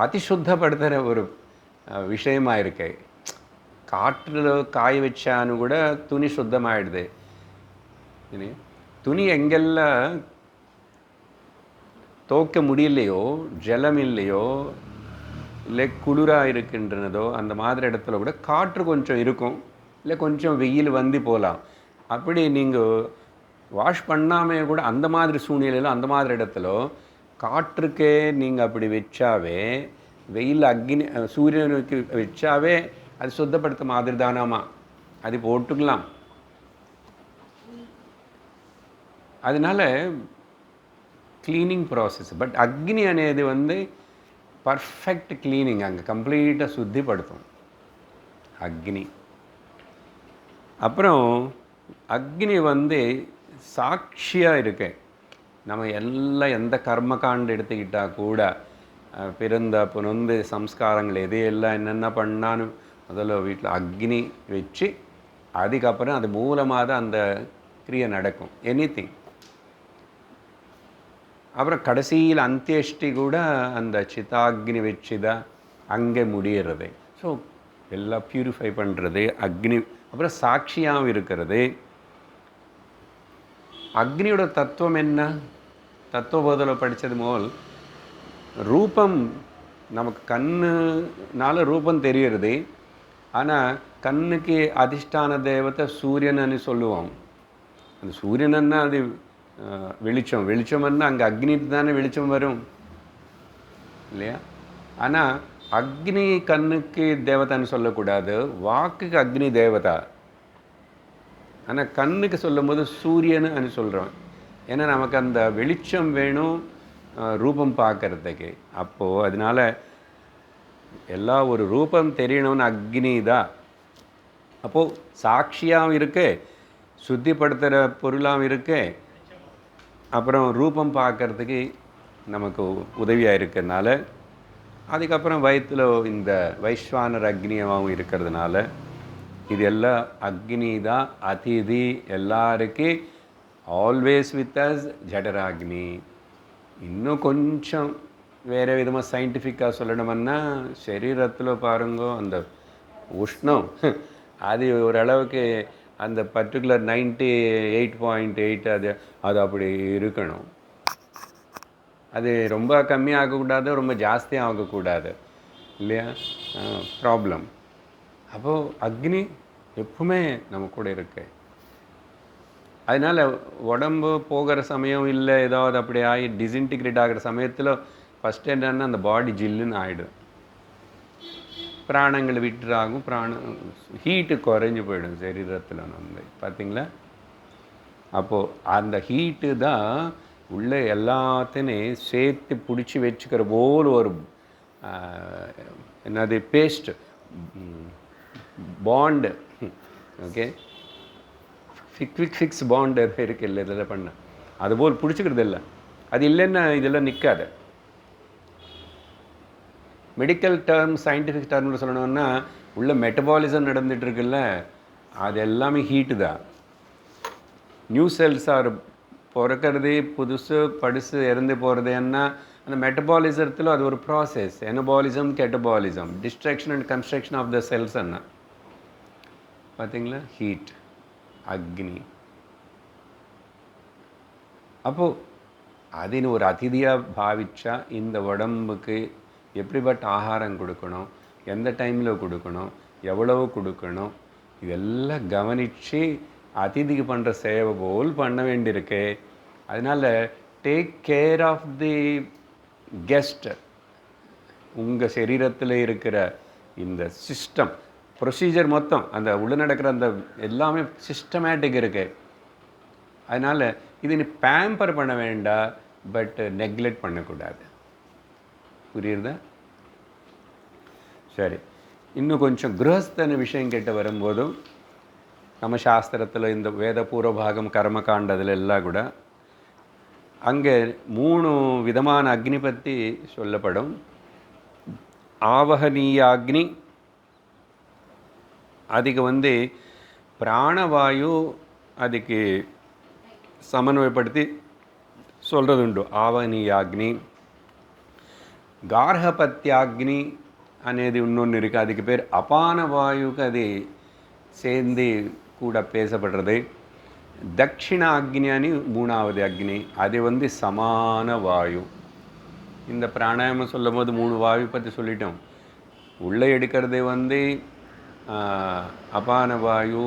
அதிசுத்தப்படுத்துகிற ஒரு விஷயமாக இருக்கு. காற்றில் காய வச்சான்னு கூட துணி சுத்தமாகிடுது. துணி எங்கெல்லாம் துவைக்க முடியலையோ, ஜலம் இல்லையோ, இல்லை குளிராக இருக்கின்றனதோ அந்த மாதிரி இடத்துல கூட காற்று கொஞ்சம் இருக்கும், இல்லை கொஞ்சம் வெயில் வந்து போகலாம். அப்படி நீங்கள் வாஷ் பண்ணாமல் கூட அந்த மாதிரி சூழ்நிலையில் அந்த மாதிரி இடத்துல காற்றுக்கே நீங்கள் அப்படி வச்சாவே, வெயில் அக்னி சூரியனுக்கு வச்சாவே அது சுத்தப்படுத்த மாதிரி தானாமா, அது போட்டுக்கலாம். அதனால் க்ளீனிங் ப்ராசஸ். பட் அக்னி అనేది வந்து பர்ஃபெக்ட் க்ளீனிங், அங்கே கம்ப்ளீட்டாக சுத்திப்படுத்தும் அக்னி. அப்புறம் அக்னி வந்து சாட்சியாக இருக்கு. நம்ம எல்லாம் எந்த கர்மகாண்டு எடுத்துக்கிட்டால் கூட பிறந்த புனந்து சம்ஸ்காரங்கள் எதையெல்லாம் என்னென்ன பண்ணான்னு முதல்ல வீட்டில் அக்னி வச்சு அதுக்கப்புறம் அது மூலமாக தான் அந்த கிரியை நடக்கும். எனிதிங். அப்புறம் கடைசியில் அந்தியஷ்டி கூட அந்த சிதாக்னி வச்சு தான் அங்கே முடிகிறது. ஸோ எல்லாம் ப்யூரிஃபை பண்ணுறது அக்னி. அப்புறம் சாட்சியாகவும் இருக்கிறது. அக்னியோட தத்துவம் என்ன? தத்துவபோதில் படித்தது போல் ரூபம் நமக்கு கண்ணுனால ரூபம் தெரியுறது. ஆனால் கண்ணுக்கு அதிஷ்டான தேவத்தை சூரியன்னு சொல்லுவோம். அந்த சூரியனன்னா அது வெளிச்சம். வெளிச்சம்னா அங்கே அக்னிக்கு தானே வெளிச்சம் வரும் இல்லையா? ஆனால் அக்னி கண்ணுக்கு தேவதான்னு சொல்லக்கூடாது, வாக்குக்கு அக்னி தேவதா. ஆனால் கண்ணுக்கு சொல்லும்போது சூரியன்னு சொல்கிறோம். ஏன்னா நமக்கு அந்த வெளிச்சம் வேணும் ரூபம் பார்க்கறதுக்கு. அப்போது அதனால் எல்லா ஒரு ரூபம் தெரியணும்னு அக்னி தான். அப்போது சாட்சியாகவும் இருக்கு, சுத்திப்படுத்துகிற பொருளாகவும் இருக்கு, அப்புறம் ரூபம் பார்க்கறதுக்கு நமக்கு உதவியாக இருக்கிறதுனால, அதுக்கப்புறம் வயிற்றில் இந்த வைஸ்வானர் அக்னியாகவும் இருக்கிறதுனால இது எல்லாம் அக்னி தான். அதிதி எல்லாருக்கும் ஆல்வேஸ் வித் அஸ் ஜடராக்னி. இன்னும் கொஞ்சம் வேறு விதமாக சயின்டிஃபிக்காக சொல்லணும்னா சரீரத்தில் பாருங்க அந்த உஷ்ணம் அது ஓரளவுக்கு அந்த பர்டிகுலர் 98.8 அது அப்படி இருக்கணும். அது ரொம்ப கம்மியாகக்கூடாது, ரொம்ப ஜாஸ்தியாக ஆகக்கூடாது இல்லையா? ப்ராப்ளம். அப்போது அக்னி எப்பவுமே நம்ம கூட இருக்கு. அதனால் உடம்பு போகிற சமயம் இல்லை ஏதாவது அப்படி ஆகி டிஸ்இன்டிகிரேட் ஆகிற சமயத்தில் ஃபஸ்ட்டு என்னென்னா அந்த பாடி ஜில்லுன்னு ஆகிடும், பிராணங்களை விட்டுறாகும், ஹீட்டு குறைஞ்சி போயிடும் சரீரத்தில் நம்ம பார்த்திங்களா. அப்போது அந்த ஹீட்டு தான் உள்ள எல்லாத்தையும் சேர்த்து பிடிச்சி வச்சுக்கிற போல் ஒரு என்னது paste bond. Okay, fix bond இருக்கு இல்லை இதில் பண்ண அதுபோல் பிடிச்சிக்கிறது இல்லை. அது இல்லைன்னா இதெல்லாம் நிற்காது. மெடிக்கல் டேர்ம் சயின்டிஃபிக் டேர்மில் சொல்லணும்னா உள்ள மெட்டபாலிசம் நடந்துகிட்ருக்குல்ல, அது எல்லாமே ஹீட்டு தான். நியூ செல்ஸ் ஆர் பிறக்கிறது, புதுசு படுசு இறந்து போகிறதுன்னா அந்த மெட்டபாலிசத்தில் அது ஒரு process. Anabolism, catabolism, destruction and construction of the cells என்ன பார்த்தீங்களா? ஹீட், அக்னி. அப்போது அதின்னு ஒரு அதிதியாக பாவிச்சா இந்த உடம்புக்கு எப்படிப்பட்ட ஆகாரம் கொடுக்கணும், எந்த டைமில் கொடுக்கணும், எவ்வளவு கொடுக்கணும், இதெல்லாம் கவனித்து அதிதிக்கு பண்ணுற சேவை போல் பண்ண வேண்டியிருக்கு. அதனால் take care of the guest. உங்கள் சரீரத்தில் இருக்கிற இந்த சிஸ்டம் ப்ரொசீஜர் மொத்தம் அந்த உள்ள நடக்கிற அந்த எல்லாமே சிஸ்டமேட்டிக் இருக்குது. அதனால் இது நீ பேம்பர் பண்ண வேண்டாம், பட் நெக்லெக்ட் பண்ணக்கூடாது. புரியுறதா? சரி, இன்னும் கொஞ்சம் கிரகஸ்தன விஷயம் கேட்டு வரும்போதும் நம்ம சாஸ்திரத்தில் இந்த வேத பூர்வபாகம் கர்மகாண்டத்தில் எல்லாம் கூட அங்கே 3 விதமான அக்னி பற்றி சொல்லப்படும். ஆவகனீய அக்னி, அதுக்கு பிராணவாயு அதுக்கு சமன்வயப்படுத்தி சொல்கிறது உண்டு. ஆவகனீய அக்னி, கார்ஹபத்தியாக்னி అనేది இன்னொன்று இருக்குது, அதுக்கு பேர் அபான வாயுக்கு அது சேர்ந்து கூட பேசப்படுறது. தட்சிண அக்னியானி 3வது அக்னி, அது சமான வாயு. இந்த பிராணாயாமம் சொல்லும் போது 3 வாயு பற்றி சொல்லிட்டோம். உள்ளே எடுக்கிறது அபான வாயு,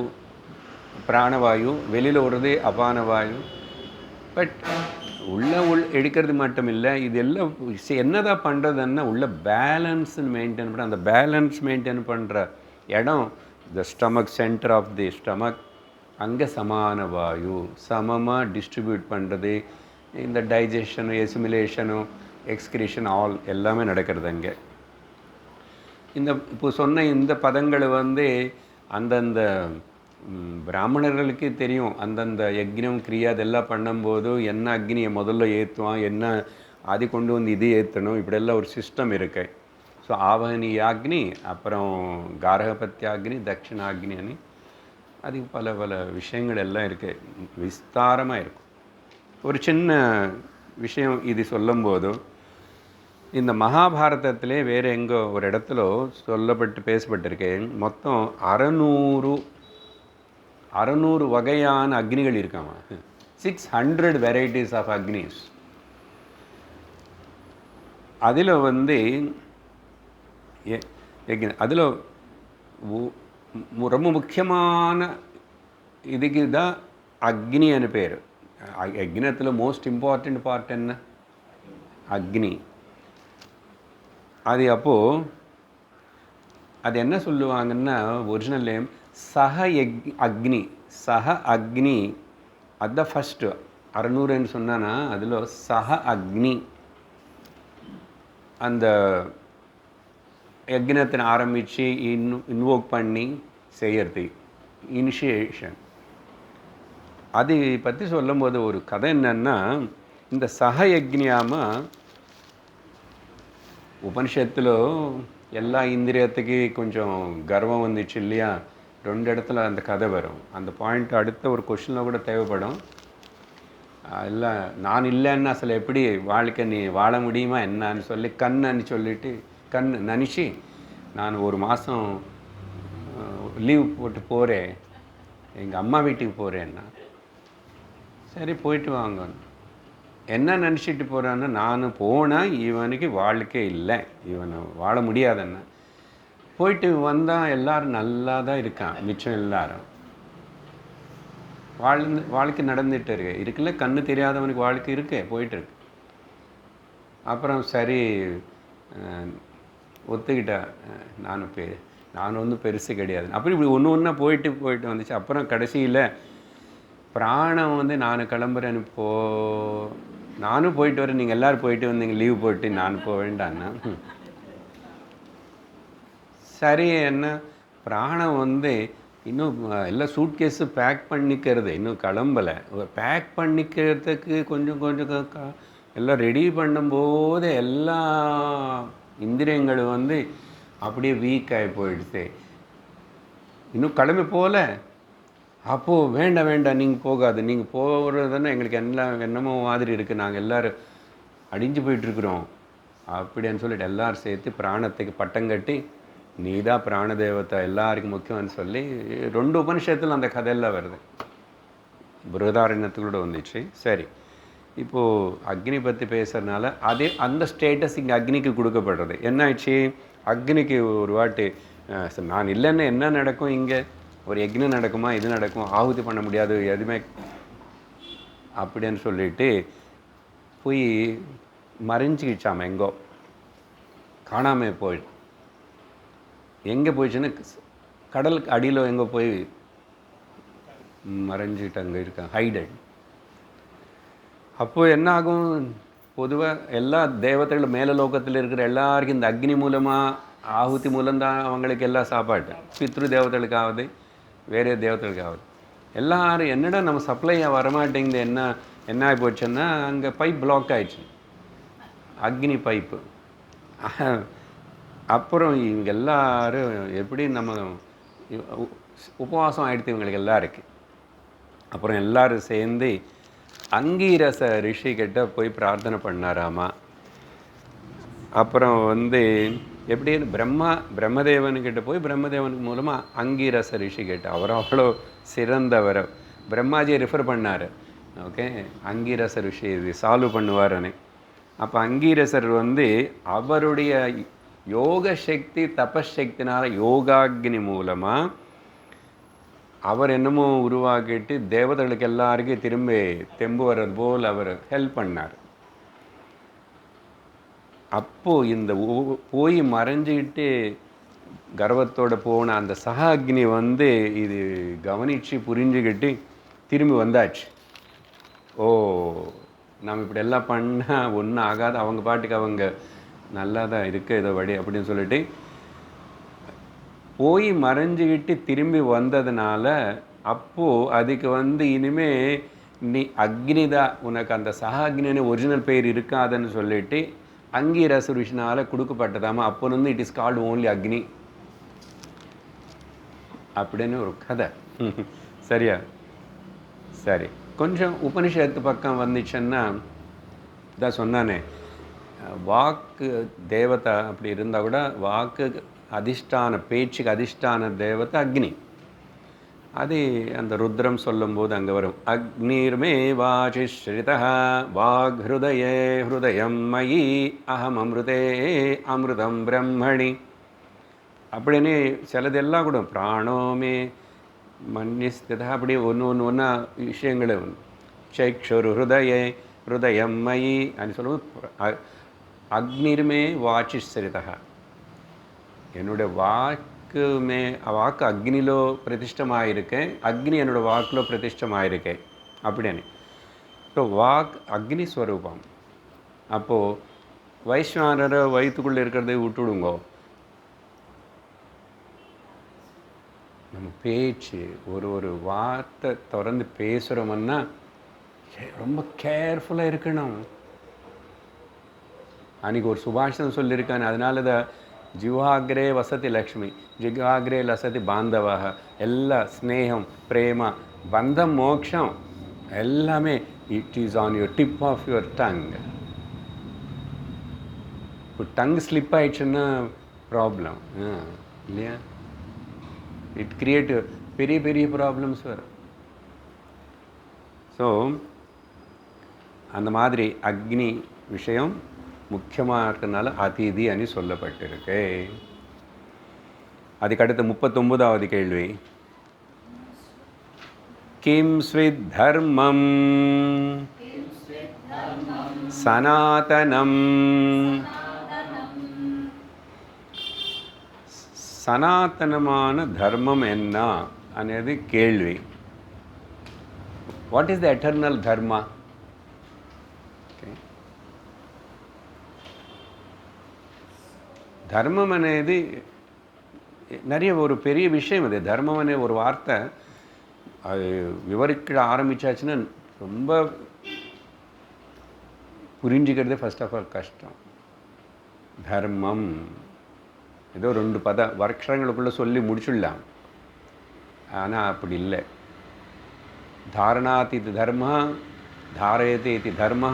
பிராணவாயு, வெளியில் வருது அபான வாயு. பட் உள்ள எடுக்கிறது மட்டும் இல்லை, இதெல்லாம் என்னதான் பண்ணுறதுன்னா உள்ள பேலன்ஸ் மெயின்டைன் பண்ண. அந்த பேலன்ஸ் மெயின்டைன் பண்ணுற இடம் the stomach, centre of the stomach. அங்கே சமான வாயு சமமாக டிஸ்ட்ரிபியூட் பண்ணுறது. இந்த டைஜஷனு, எசிமிலேஷனு, எக்ஸ்கிரீஷன் எல்லாமே நடக்கிறது அங்கே. இப்போ சொன்ன இந்த பதங்கள் அந்தந்த பிராமணர்களுக்கு தெரியும். அந்தந்த யக்ஞம் கிரியா அதெல்லாம் பண்ணும்போது என்ன அக்னியை முதல்ல ஏற்றுவான், என்ன அது கொண்டு இது ஏற்றணும், இப்படியெல்லாம் ஒரு சிஸ்டம் இருக்கு. ஸோ ஆவகனீயாக்னி, அப்புறம் காரகபத்தியாக்னி, தட்சிணாக்னி அணி, அதுக்கு பல பல விஷயங்கள் எல்லாம் இருக்குது, விஸ்தாரமாக இருக்கும். ஒரு சின்ன விஷயம் இது சொல்லும்போது, இந்த மகாபாரதத்திலே வேறு எங்கோ ஒரு இடத்துல பேசப்பட்டிருக்கேன். மொத்தம் 600 வகையான அக்னிகள் இருக்காமா. 600 வெரைட்டிஸ் ஆஃப் அக்னிஸ். அதில் வந்து அதில் ரொம்ப முக்கியமான இதுக்கு தான் அக்னி అని பேர். யக்னத்தில் மோஸ்ட் இம்பார்ட்டண்ட் பார்ட் என்ன? அக்னி. அது அப்போது அது என்ன சொல்லுவாங்கன்னா ஒரிஜினல் நேம் அக்னி. அக்னி அதுதான் ஃபஸ்ட்டு 600ன்னு சொன்னான்னா அதில் அக்னி அந்த யக்னத்தை ஆரம்பித்து இன்வோக் பண்ணி செய்யறது இனிஷியேஷன். அது பற்றி சொல்லும்போது ஒரு கதை என்னன்னா, இந்த யக்னியாமா உபனிஷத்தில் எல்லா இந்திரியத்துக்கு கொஞ்சம் கர்வம் வந்துச்சு இல்லையா, 2 இடத்துல அந்த கதை வரும். அந்த பாயிண்ட் அடுத்த ஒரு கொஷனில் கூட தேவைப்படும். இல்லை நான் இல்லைன்னு அசல் எப்படி வாழ்க்கை நீ வாழ முடியுமா என்னன்னு சொல்லி கண்ணு சொல்லிட்டு நினச்சி நான் ஒரு மாதம் லீவ் போட்டு போகிறேன், எங்கள் அம்மா வீட்டுக்கு போகிறேன்னா சரி போயிட்டு வாங்க. என்ன நினச்சிட்டு போகிறான்னு, நான் போனால் இவனுக்கு வாழ்க்கை இல்லை, இவனை வாழ முடியாதுன்னு. போயிட்டு வந்தால் எல்லோரும் நல்லா தான் இருக்கான், மிச்சம் எல்லாரும் வாழ்க்கை நடந்துகிட்டு இருக்குல்ல. கண்ணு தெரியாதவனுக்கு வாழ்க்கை இருக்கு, போயிட்டுருக்கு. அப்புறம் சரி ஒத்துக்கிட்டேன், நான் ஒன்றும் பெருசு கிடையாது. அப்படி இப்படி ஒன்று போயிட்டு வந்துச்சு. அப்புறம் கடைசியில் பிராணம் வந்து நான் கிளம்புறேன்னு நானும் போயிட்டு வரேன், நீங்கள் எல்லோரும் போயிட்டு வந்தீங்க லீவ் போட்டு நான் போக வேண்டான்னா. சரி என்ன பிராணம் வந்து இன்னும் எல்லாம் சூட்கேஸு பேக் பண்ணிக்கிறது, இன்னும் கிளம்பலை. பேக் பண்ணிக்கிறதுக்கு கொஞ்சம் எல்லாம் ரெடி பண்ணும்போது எல்லா இந்திரியங்களும் வந்து அப்படியே வீக் ஆகி போயிடுச்சு. இன்னும் கிளம்பி போகல. அப்போது வேண்டாம் நீங்கள் போகாது, நீங்கள் போகிறதுன்னா எங்களுக்கு என்னமோ மாதிரி இருக்குது, நாங்கள் எல்லோரும் அடிஞ்சு போயிட்டுருக்குறோம் அப்படின்னு சொல்லிட்டு எல்லோரும் சேர்த்து பிராணத்துக்கு பட்டம் கட்டி நீ தான் பிராண தேவத்தை எல்லாருக்கும் முக்கியம்னு சொல்லி 2 உபனிஷத்தில் அந்த கதையெல்லாம் வருது. பிருகதாரண்யத்துக்கூட வந்துச்சு. சரி, இப்போது அக்னி பற்றி பேசுகிறதுனால அந்த ஸ்டேட்டஸ் இங்கே அக்னிக்கு கொடுக்கப்படுறது. என்ன ஆயிடுச்சு, அக்னிக்கு ஒரு வாட்டி நான் இல்லைன்னு என்ன நடக்கும், இங்கே ஒரு யக்னம் நடக்குமா, இது நடக்கும், ஆகுதி பண்ண முடியாது எதுவுமே அப்படின்னு சொல்லிட்டு போய் மறைஞ்சிக்கிச்சாம, எங்கோ காணாமல் போயிடு. எங்கே போயிடுச்சுன்னு கடலுக்கு அடியில் எங்கே போய் மறைஞ்சிட்டு அங்கே இருக்கான், ஹைடட். அப்போது என்ன ஆகும், பொதுவாக எல்லா தேவதைகளும் மேல லோகத்தில் இருக்கிற எல்லாருக்கும் இந்த அக்னி மூலமாக ஆகுதி மூலம்தான் அவங்களுக்கு எல்லா சாப்பாட்டு, பித்ரு தேவதைகளுக்காவது வேறு தேவதைகளுக்காவது. எல்லாரும் என்னடா நம்ம சப்ளையாக வரமாட்டேங்குது, என்ன ஆகி போச்சுன்னா அங்கே பைப் பிளாக் ஆயிடுச்சு, அக்னி பைப்பு. அப்புறம் இவங்க எல்லாரும் எப்படி நம்ம உபவாசம் ஆகிடுது இவங்களுக்கு எல்லாருக்கு. அப்புறம் எல்லோரும் சேர்ந்து அங்கீரச ரிஷிக்கிட்ட போய் பிரார்த்தனை பண்ணாராமா. அப்புறம் வந்து எப்படின்னு பிரம்மதேவனுக்கிட்ட போய் பிரம்மதேவனுக்கு மூலமாக அங்கீரச ரிஷிக்கிட்ட, அவர் அவ்வளோ சிறந்தவர், பிரம்மாஜியை ரெஃபர் பண்ணார். ஓகே, அங்கீரச ரிஷி இது சால்வ் பண்ணுவார்னு. அப்போ அங்கீரசர் வந்து அவருடைய யோக சக்தி தபசக்தினால யோகாக்னி மூலமாக அவர் என்னமோ உருவாக்கிட்டு தேவதைகளுக்கு எல்லாருக்கும் திரும்ப தெம்பு வர்றது போல் அவர் ஹெல்ப் பண்ணார். அப்போது இந்த போய் மறைஞ்சிக்கிட்டு கர்வத்தோடு போன அந்த அக்னி வந்து இது கவனித்து புரிஞ்சுக்கிட்டு திரும்பி வந்தாச்சு. ஓ, நம்ம இப்படி எல்லாம் பண்ணால் ஒன்றும் ஆகாது, அவங்க பாட்டுக்கு அவங்க நல்லா தான் இருக்குது இதை வழி அப்படின்னு சொல்லிட்டு போய் மறைஞ்சிக்கிட்டு திரும்பி வந்ததுனால அப்போது அதுக்கு வந்து இனிமேல் நீ அக்னிதா, உனக்கு அந்த அக்னின்னு ஒரிஜினல் பேர் இருக்காதுன்னு சொல்லிட்டு அங்கீரச ரிஷினால் கொடுக்கப்பட்டதாமா. அப்போ வந்து இட் இஸ் கால்டு ஓன்லி அக்னி அப்படின்னு ஒரு கதை. சரியா? சரி, கொஞ்சம் உபனிஷத்து பக்கம் வந்துச்சுன்னா இதான் சொன்னானே, வாக்கு தேவதை அப்படி இருந்தால் கூட வாக்கு அதிஷ்டான, பேச்சுக்கு அதிஷ்டான தேவதை அக்னி. அது அந்த ருத்ரம் சொல்லும்போது அங்கே வரும். அக்னிர்மே வாசி ஸ்ரிதா வாக் ஹிருதயே ஹிருதயம் மயி அகம் அமிர்தே அமிர்தம் பிரம்மணி அப்படின்னு சிலதெல்லாம் கூட பிராணோமே மன்னிஸ்திதா அப்படி ஒன்று விஷயங்கள் சைக்ஷுர் ஹிருதயே ஹிருதயம் மயி அப்படின்னு சொல்லும்போது அக்னிர்மே வாசி ஸ்ரிதா என்னுடைய வாக்கு அக்னிలో பிரதிஷ்டமாயிருக்கேன், அக்னி என்னோடய வாக்கில் பிரதிஷ்டமாயிருக்கேன் அப்படின்னு. ஸோ வாக் அக்னி ஸ்வரூபம். அப்போது வைஸ்வானரை வயிற்றுக்குள்ளே இருக்கிறதை விட்டுடுங்கோ. நம்ம பேச்சு ஒரு வார்த்தை திறந்து பேசுகிறோம்னா ரொம்ப கேர்ஃபுல்லாக இருக்கணும். அன்றைக்கி ஒரு சுபாஷிதம் சொல்லியிருக்காங்க, அதனால தான் ஜிவாகிரே வசதி லக்ஷ்மி ஜிகாகிரே லசதி பாந்தவா எல்லாம் ஸ்னேகம் பிரேமா பந்தம் மோக்ஷம் எல்லாமே it is on your tip of your tongue. இப்போ டங் ஸ்லிப் ஆயிடுச்சுன்னா ப்ராப்ளம் இல்லையா? இட் கிரியேட் பெரிய பெரிய ப்ராப்ளம்ஸ் வரும். ஸோ அந்த மாதிரி அக்னி விஷயம் முக்கியமாக இருக்கிறதுனால அதிதி అని சொல்லப்பட்டிருக்கு. அதுக்கடுத்து 39வது கேள்வி. கிம் ஸ்வித் தர்மம் சனாதனம் సనాతనமான தர்மம் என்ன అనేది கேள்வி. வாட் இஸ் த எட்டர்னல் தர்மா? ధర్మం అనేది நிறைய ஒரு பெரிய விஷயம். அது தர்மம் அనే ஒரு வார்த்தை அது விவரிக்க ஆரம்பிச்சாச்சுன்னா ரொம்ப புரிஞ்சுக்கிறதே ஃபர்ஸ்ட் ஆஃப் ஆல் கஷ்டம். தர்மம் ஏதோ 2 வருஷங்களுக்குள்ளே சொல்லி முடிச்சுடலாம். ஆனால் அப்படி இல்லை. தாரணாதி தர்ம தாரயதி இது தர்ம.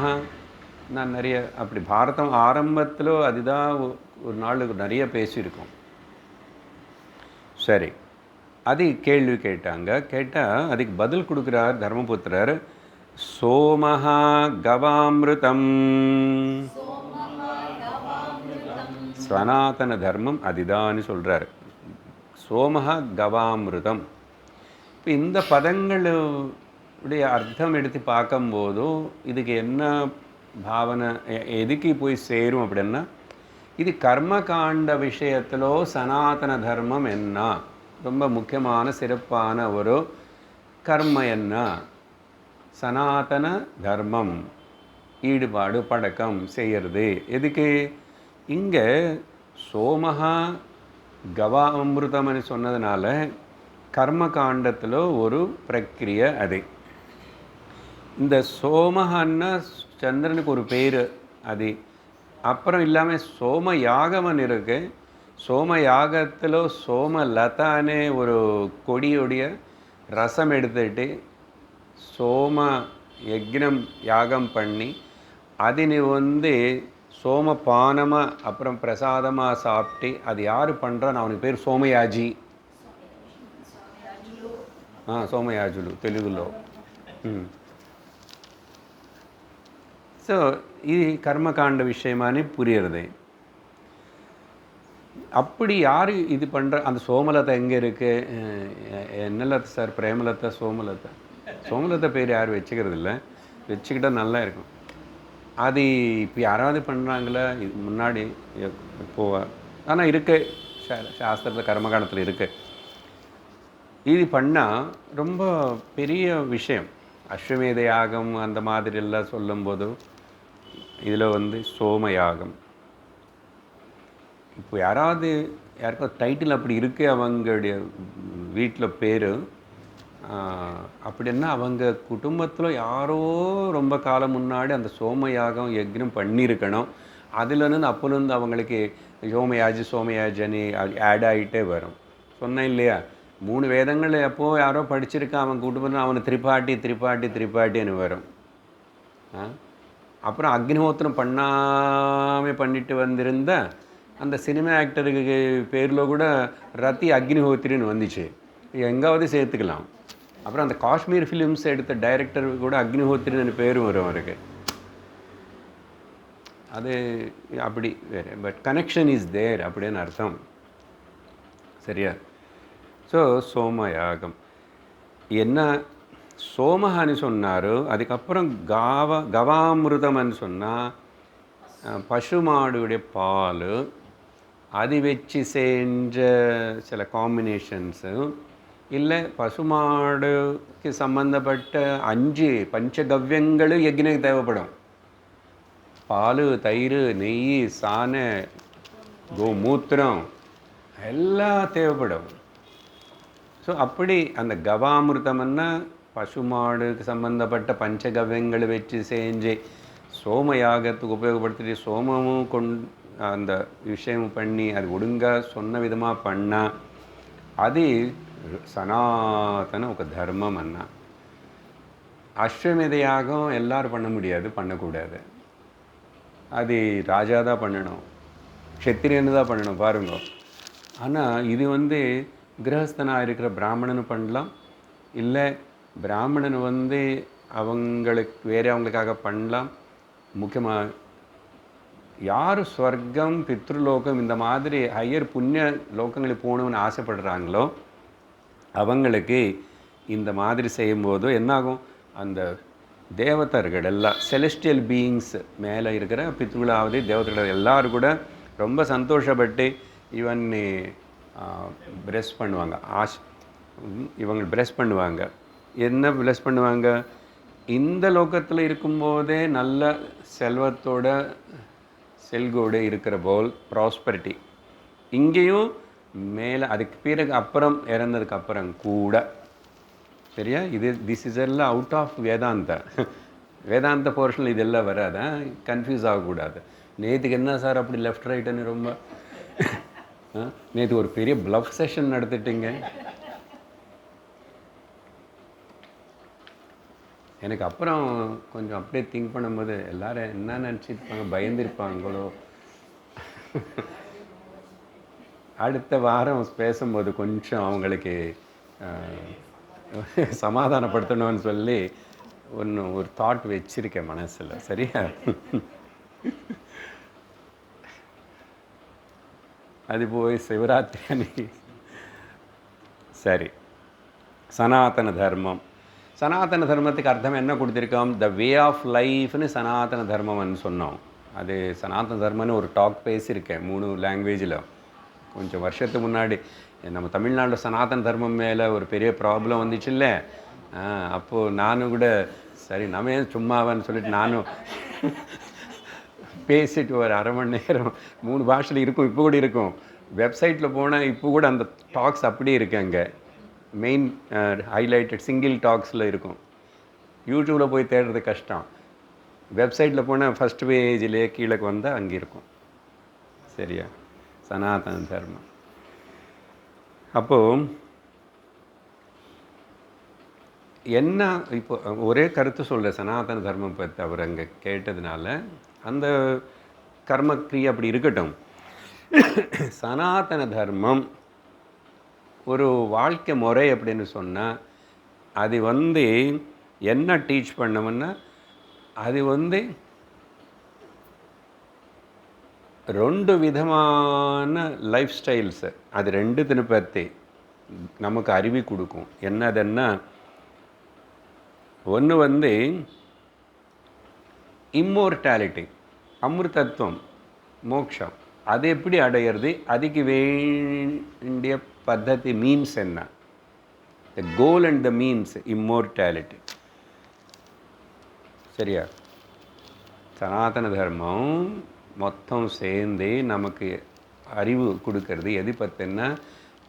நான் நிறைய அப்படி பாரதம் ஆரம்பத்தில் அதுதான் ஒரு நாளுக்கு நிறைய பேசியிருக்கோம். சரி, அது கேள்வி கேட்டால் அதுக்கு பதில் கொடுக்குறார் தர்மபுத்திரர். சோமஹா கவாமிருதம் சனாதன தர்மம் அதுதான்னு சொல்கிறார். சோமஹா கவாமிருதம். இப்போ இந்த பதங்களுடைய அர்த்தம் எடுத்து பார்க்கும்போதும் இதுக்கு என்ன பாவனை எதுக்கு போய் சேரும் அப்படின்னா, இது கர்மகாண்ட விஷயத்திலோ சனாதன தர்மம் என்ன, ரொம்ப முக்கியமான சிறப்பான ஒரு கர்ம என்ன, சனாதன தர்மம் ஈடுபாடு பழக்கம் செய்கிறது. எதுக்கு இங்கே சோமஹா கவாமிருதம்னு சொன்னதுனால கர்மகாண்டத்தில் ஒரு பிரக்கிரியை அது. இந்த சோமஹன்னா சந்திரனுக்கு ஒரு பேர் அது. அப்புறம் இல்லாமல் சோம யாகம்னு இருக்கு. சோம யாகத்தில் சோமலதானே ஒரு கொடியுடைய ரசம் எடுத்துட்டு சோம யக்னம் யாகம் பண்ணி அது சோமபானமாக அப்புறம் பிரசாதமாக சாப்பிட்டு அது யார் பண்ணுறான்னு அவனுக்கு பேர் சோமயாஜி. సోమయాజులు తెలుగులో. సో ఇది కర్మకాండ விஷயமானே புரியுறது. அப்படி யார் இது பண்ணுற அந்த சோமலத்தை எங்கே இருக்குது? என்னலத்தை சார், பிரேமலத்தை சோமலத்தை. சோமலத்தை பேர் யாரும் வச்சுக்கிறது இல்லை, வச்சுக்கிட்டால் நல்லா இருக்கும். அது இப்போ யாராவது பண்ணுறாங்களா? இது முன்னாடி இப்போவா? ஆனால் இருக்கு சாஸ்திரத்தில் கர்மகாண்டத்தில் இருக்குது. இது பண்ணால் ரொம்ப பெரிய விஷயம். அஸ்வமேத யாகம் அந்த மாதிரி எல்லாம் சொல்லும்போது இதில் சோமயாகம். இப்போ யாருக்கோ டைட்டில் அப்படி இருக்குது அவங்களுடைய வீட்டில் பேர் அப்படின்னா அவங்க குடும்பத்தில் யாரோ ரொம்ப காலம் முன்னாடி அந்த சோமயாகம் யக்னம் பண்ணியிருக்கணும். அதுலேருந்து அப்போலேருந்து அவங்களுக்கு சோமயாஜின்னு ஆட் ஆகிட்டே வரும். சொன்னேன் இல்லையா, 3 வேதங்கள் எப்போது யாரோ படிச்சிருக்கான் அவன் குடும்பத்தில் அவனை திரிபாட்டின்னு வரும். அப்புறம் அக்னிஹோத்திரம் பண்ணாமல் பண்ணிட்டு வந்திருந்த அந்த சினிமா ஆக்டருக்கு பேரில் கூட ரத்தி அக்னிஹோத்திரின்னு வந்துச்சு. எங்காவது சேர்த்துக்கலாம். அப்புறம் அந்த காஷ்மீர் ஃபிலிம்ஸ் எடுத்த டைரக்டர் கூட அக்னிஹோத்ரின்னு பேரும் வரும் அவருக்கு. அது அப்படி வேறு, பட் கனெக்ஷன் இஸ் தேர் அப்படின்னு அர்த்தம். சரியா? ஸோ சோமயாகம் என்ன சோமஹான்னு சொன்னார். அதுக்கப்புறம் கவாமிருதம்னு சொன்னால் பசு மாடுடைய பால், அது வச்சு செஞ்ச சில காம்பினேஷன்ஸு, இல்லை பசுமாடுக்கு சம்மந்தப்பட்ட 5 பஞ்சகவ்யங்களும் யக்னிக்கு தேவைப்படும். பால், தயிர், நெய், சாணை, கோமூத்திரம் எல்லாம் தேவைப்படும். ஸோ அப்படி அந்த கவாமிருத்தம்னா பசுமாடுக்கு சம்மந்தப்பட்ட பஞ்சகவ்யங்களை வச்சு செஞ்சு சோமயாகத்துக்கு உபயோகப்படுத்திட்டு சோமமும் அந்த விஷயம் பண்ணி அது ஒழுங்காக சொன்ன விதமாக பண்ணால் அது சனாதன ஒரு தர்மம். அண்ணா அஸ்வமேத யாகம் எல்லோரும் பண்ண முடியாது, பண்ணக்கூடாது. அது ராஜா தான் பண்ணணும், க்ஷத்திரியன்னு தான் பண்ணணும் பாருங்க. ஆனால் இது கிரகஸ்தனாக இருக்கிற பிராமணனு பண்ணலாம், இல்லை பிராமணன் அவங்களுக்கு வேறு அவங்களுக்காக பண்ணலாம். முக்கியமாக யார் ஸ்வர்க்கம், பித்ருலோகம் இந்த மாதிரி ஹையர் புண்ணிய லோகங்களுக்கு போகணும்னு ஆசைப்படுறாங்களோ அவங்களுக்கு இந்த மாதிரி செய்யும்போது என்னாகும், அந்த தேவதர்கள் எல்லாம் செலஸ்டியல் பீயிங்ஸ் மேலே இருக்கிற பித்ருலாவது தேவதர்கள் எல்லோரும் கூட ரொம்ப சந்தோஷப்பட்டு இவன் பிளஸ் பண்ணுவாங்க. இவங்க பிளஸ் பண்ணுவாங்க. என்ன பிளஸ் பண்ணுவாங்க? இந்த லோகத்தில் இருக்கும்போதே நல்ல செல்வத்தோட செல்கோடு இருக்கிற போல் ப்ராஸ்பரிட்டி இங்கேயும் மேலே அதுக்கு பிறகு அப்புறம் இறந்ததுக்கு அப்புறம் கூட. சரியா? திஸ் இஸ் எல்லாம் அவுட் ஆஃப் வேதாந்த போர்ஷனில் இதெல்லாம் வராதான், கன்ஃபியூஸ் ஆகக்கூடாது. நேற்றுக்கு என்ன சார் அப்படி லெஃப்ட் ரைட்டுன்னு ரொம்ப நேற்று ஒரு பெரிய ப்ளஃப் செஷன் நடத்திட்டீங்க. எனக்கு அப்புறம் கொஞ்சம் அப்படியே திங்க் பண்ணும்போது எல்லோரும் என்ன நினச்சிருப்பாங்க, பயந்துருப்பாங்களோ. அடுத்த வாரம் பேசும்போது கொஞ்சம் அவங்களுக்கு சமாதானப்படுத்தணும்னு சொல்லி ஒரு தாட் வச்சிருக்கேன் மனசில். சரியா? அது போய் சிவராத்திரி அன்னைக்கு. சரி, சனாதன தர்மம். சனாதன தர்மத்துக்கு அர்த்தம் என்ன கொடுத்துருக்கோம்? த வே ஆஃப் லைஃப்னு சனாதன தர்மம்னு சொன்னோம். அது சனாதன தர்மம்னு ஒரு டாக் பேசியிருக்கேன் 3 லாங்குவேஜில் கொஞ்சம் வருஷத்துக்கு முன்னாடி. நம்ம தமிழ்நாட்டில் சனாதன தர்மம் மேலே ஒரு பெரிய ப்ராப்ளம் வந்துச்சு இல்லை? அப்போது நானும் கூட சரி நம்ம ஏன் சும்மாவான்னு சொல்லிட்டு நானும் பேசிட்டு ஒரு அரை மணி நேரம் 3 பாஷையில் இருக்கும், இப்போ கூட இருக்கும். வெப்சைட்டில் போனால் இப்போ கூட அந்த டாக்ஸ் அப்படியே இருக்கு. அங்கே மெயின் ஹைலைட்டட் சிங்கிள் டாக்ஸில் இருக்கும். யூடியூப்பில் போய் தேடுறது கஷ்டம். வெப்சைட்டில் போனால் ஃபஸ்ட் பேஜிலே கீழே வந்தால் அங்கே இருக்கும். சரியா? சனாதன தர்மம். அப்போது என்ன இப்போ ஒரே கருத்து சொல்கிற சனாதன தர்மம் பற்றி அவர் அங்கே கேட்டதுனால அந்த கர்மக்ரியை அப்படி இருக்கட்டும். சனாதன தர்மம் ஒரு வாழ்க்கை முறை அப்படின்னு சொன்னால் அது என்ன டீச் பண்ணோம்னா அது 2 விதமான லைஃப் ஸ்டைல்ஸு, அது 2 பற்றி நமக்கு அறிவு கொடுக்கும். என்னதுன்னா ஒன்று இம்மோர்டாலிட்டி, அமிர்தத்துவம், மோக்ஷம். அது எப்படி அடையிறது, அதுக்கு வேண்டிய பத்ததி, மீன்ஸ் என்ன, த goal and the means, immortality. சரியா? சனாதன தர்மம் மொத்தம் சேர்ந்து நமக்கு அறிவு கொடுக்கறது எது பற்றினா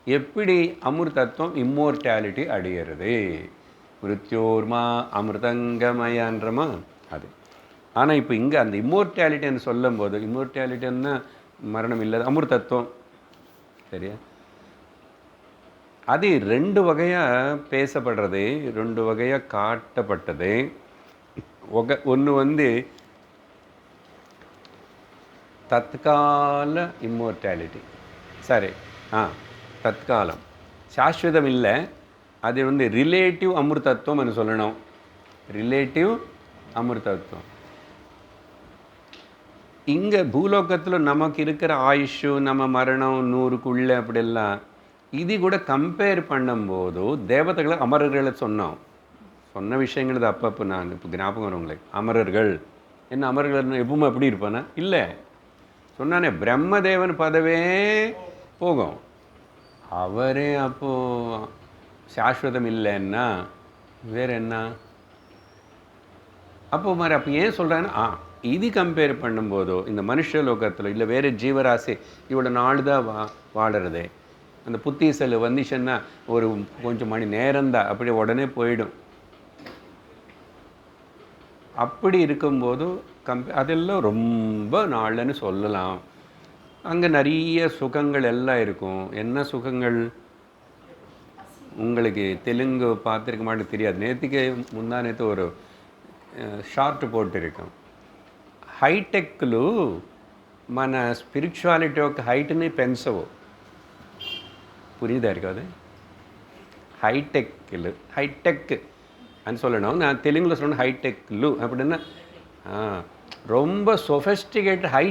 எப்படி அமிர்தத்துவம், இம்மோர்டாலிட்டி அடையிறது. மிருத்யோர்மா அமிர்தங்கமயன்றமா அது. ஆனால் இப்போ இங்கே அந்த இம்மோர்டாலிட்டின்னு சொல்லும் போது, இம்மோர்டாலிட்டின்னா மரணம் இல்லை, அமிர்தத்துவம். சரியா? அது 2 வகையாக பேசப்படுறது, 2 வகையாக காட்டப்பட்டது. ஒன்று தற்கால இம்மோர்டாலிட்டி. சரி, தற்காலம். சாஸ்வதம் இல்லை, அது வந்து ரிலேட்டிவ் அமிர்தத்துவம்னு சொல்லணும். ரிலேட்டிவ் அமிர்தத்துவம். இங்கே பூலோகத்தில் நமக்கு இருக்கிற ஆயுஷு, நம்ம மரணம் 100க்குள்ளே அப்படிலாம், இது கூட கம்பேர் பண்ணும்போது தேவதைகளை அமரர்களை சொன்ன விஷயங்கள் இது அப்பப்போ நான் இப்போ ஞாபகம் வரும் உங்களுக்கு. அமரர்கள் என்ன, அமரர்கள் எப்பவுமே எப்படி இருப்பானா? இல்லை, சொன்னானே பிரம்மதேவன் பதவே போகும். அவரே அப்போது சாஸ்வதம் இல்லைன்னா வேறு என்ன? அப்போ மாதிரி அப்போ ஏன் சொல்கிறாங்கன்னா, இது கம்பேர் பண்ணும்போதோ இந்த மனுஷ லோகத்தில் இல்லை வேறு ஜீவராசி இவ்வளோ நாள் தான் வாடுறதே, அந்த புத்திசல் வந்துச்சுன்னா ஒரு கொஞ்சம் மணி நேரம்தான், அப்படி உடனே போயிடும். அப்படி இருக்கும்போது அதெல்லாம் ரொம்ப நாள்னு சொல்லலாம். அங்கே நிறைய சுகங்கள் எல்லாம் இருக்கும். என்ன சுகங்கள்? உங்களுக்கு தெலுங்கு பார்த்துருக்க மாட்டேன், தெரியாது. நேற்றுக்கு முந்தா நேற்று ஒரு షార్ట్ పోటిరికం. హైటెక్లు మన స్పిరిచువాలిటీ యొక్క హైట్ని పెంచవు. புரியுதா இருக்காது? ஹைடெக் అని சொல்லணும். நான் தெலுங்கில் சொல்லணும் ஹைடெக்லு அப்படின்னா ரொம்ப சொஃபஸ்டிகேட் ஹை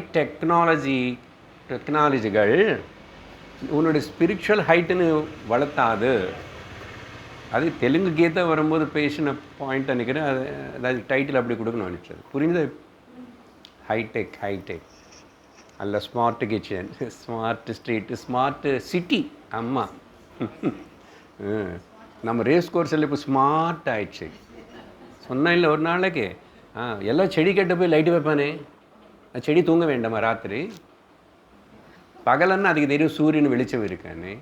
டெக்னாலஜிகள் உன்னோட ஸ்பிரிச்சுவல் ஹைட்டுன்னு வளர்த்தாது. அது தெலுங்கு கீதை வரும்போது பேசின பாயிண்ட் நினைக்கிறேன். அதாவது டைட்டில் அப்படி கொடுக்கணும் நினச்சது. புரியுது? ஹைடெக் அல்ல smart kitchen, smart street, smart city. அம்மா நம்ம ரேஸ் கோர்ஸில் இப்போ ஸ்மார்ட் ஆயிடுச்சு. சொன்னால் இல்லை ஒரு நாளைக்கு எல்லாம் செடி கட்ட போய் லைட்டு வைப்பானே, செடி தூங்க வேண்டாமா ராத்திரி? பகலன்னா அதுக்கு தெரியும் சூரியன் வெளிச்சம் இருக்கானே.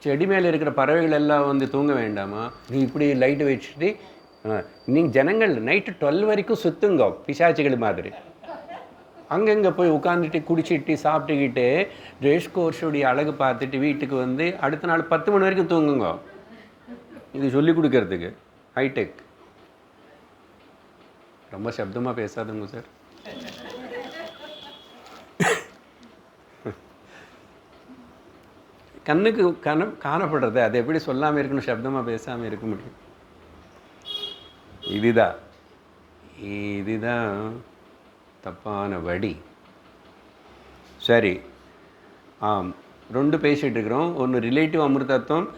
செடி மேலே இருக்கிற பறவைகள் எல்லாம் வந்து தூங்க வேண்டாமா? நீ இப்படி லைட்டு வச்சுட்டு நீங்கள் ஜனங்கள் நைட்டு 12 வரைக்கும் சுற்றுங்க பிசாச்சிகள் மாதிரி. அங்கங்கே போய் உட்காந்துட்டு குடிச்சிட்டு சாப்பிட்டுக்கிட்டு ரேஸ் கோர்ஸுடைய அழகு பார்த்துட்டு வீட்டுக்கு வந்து அடுத்த நாள் 10 மணி வரைக்கும் தூங்குங்க. இது சொல்லி கொடுக்கறதுக்கு ஹைடெக். ரொம்ப சப்தமாக பேசாதுங்க சார். கண்ணுக்கு காணப்படுறது அது எப்படி சொல்லாமல் இருக்கணும், சப்தமாக பேசாமல் இருக்க முடியும்? இதுதான் தப்பான வழி. சரி, ரெண்டு பேசிகிட்டு இருக்கிறோம். ஒன்று ரிலேட்டிவ் அமிர்தத்துவம்.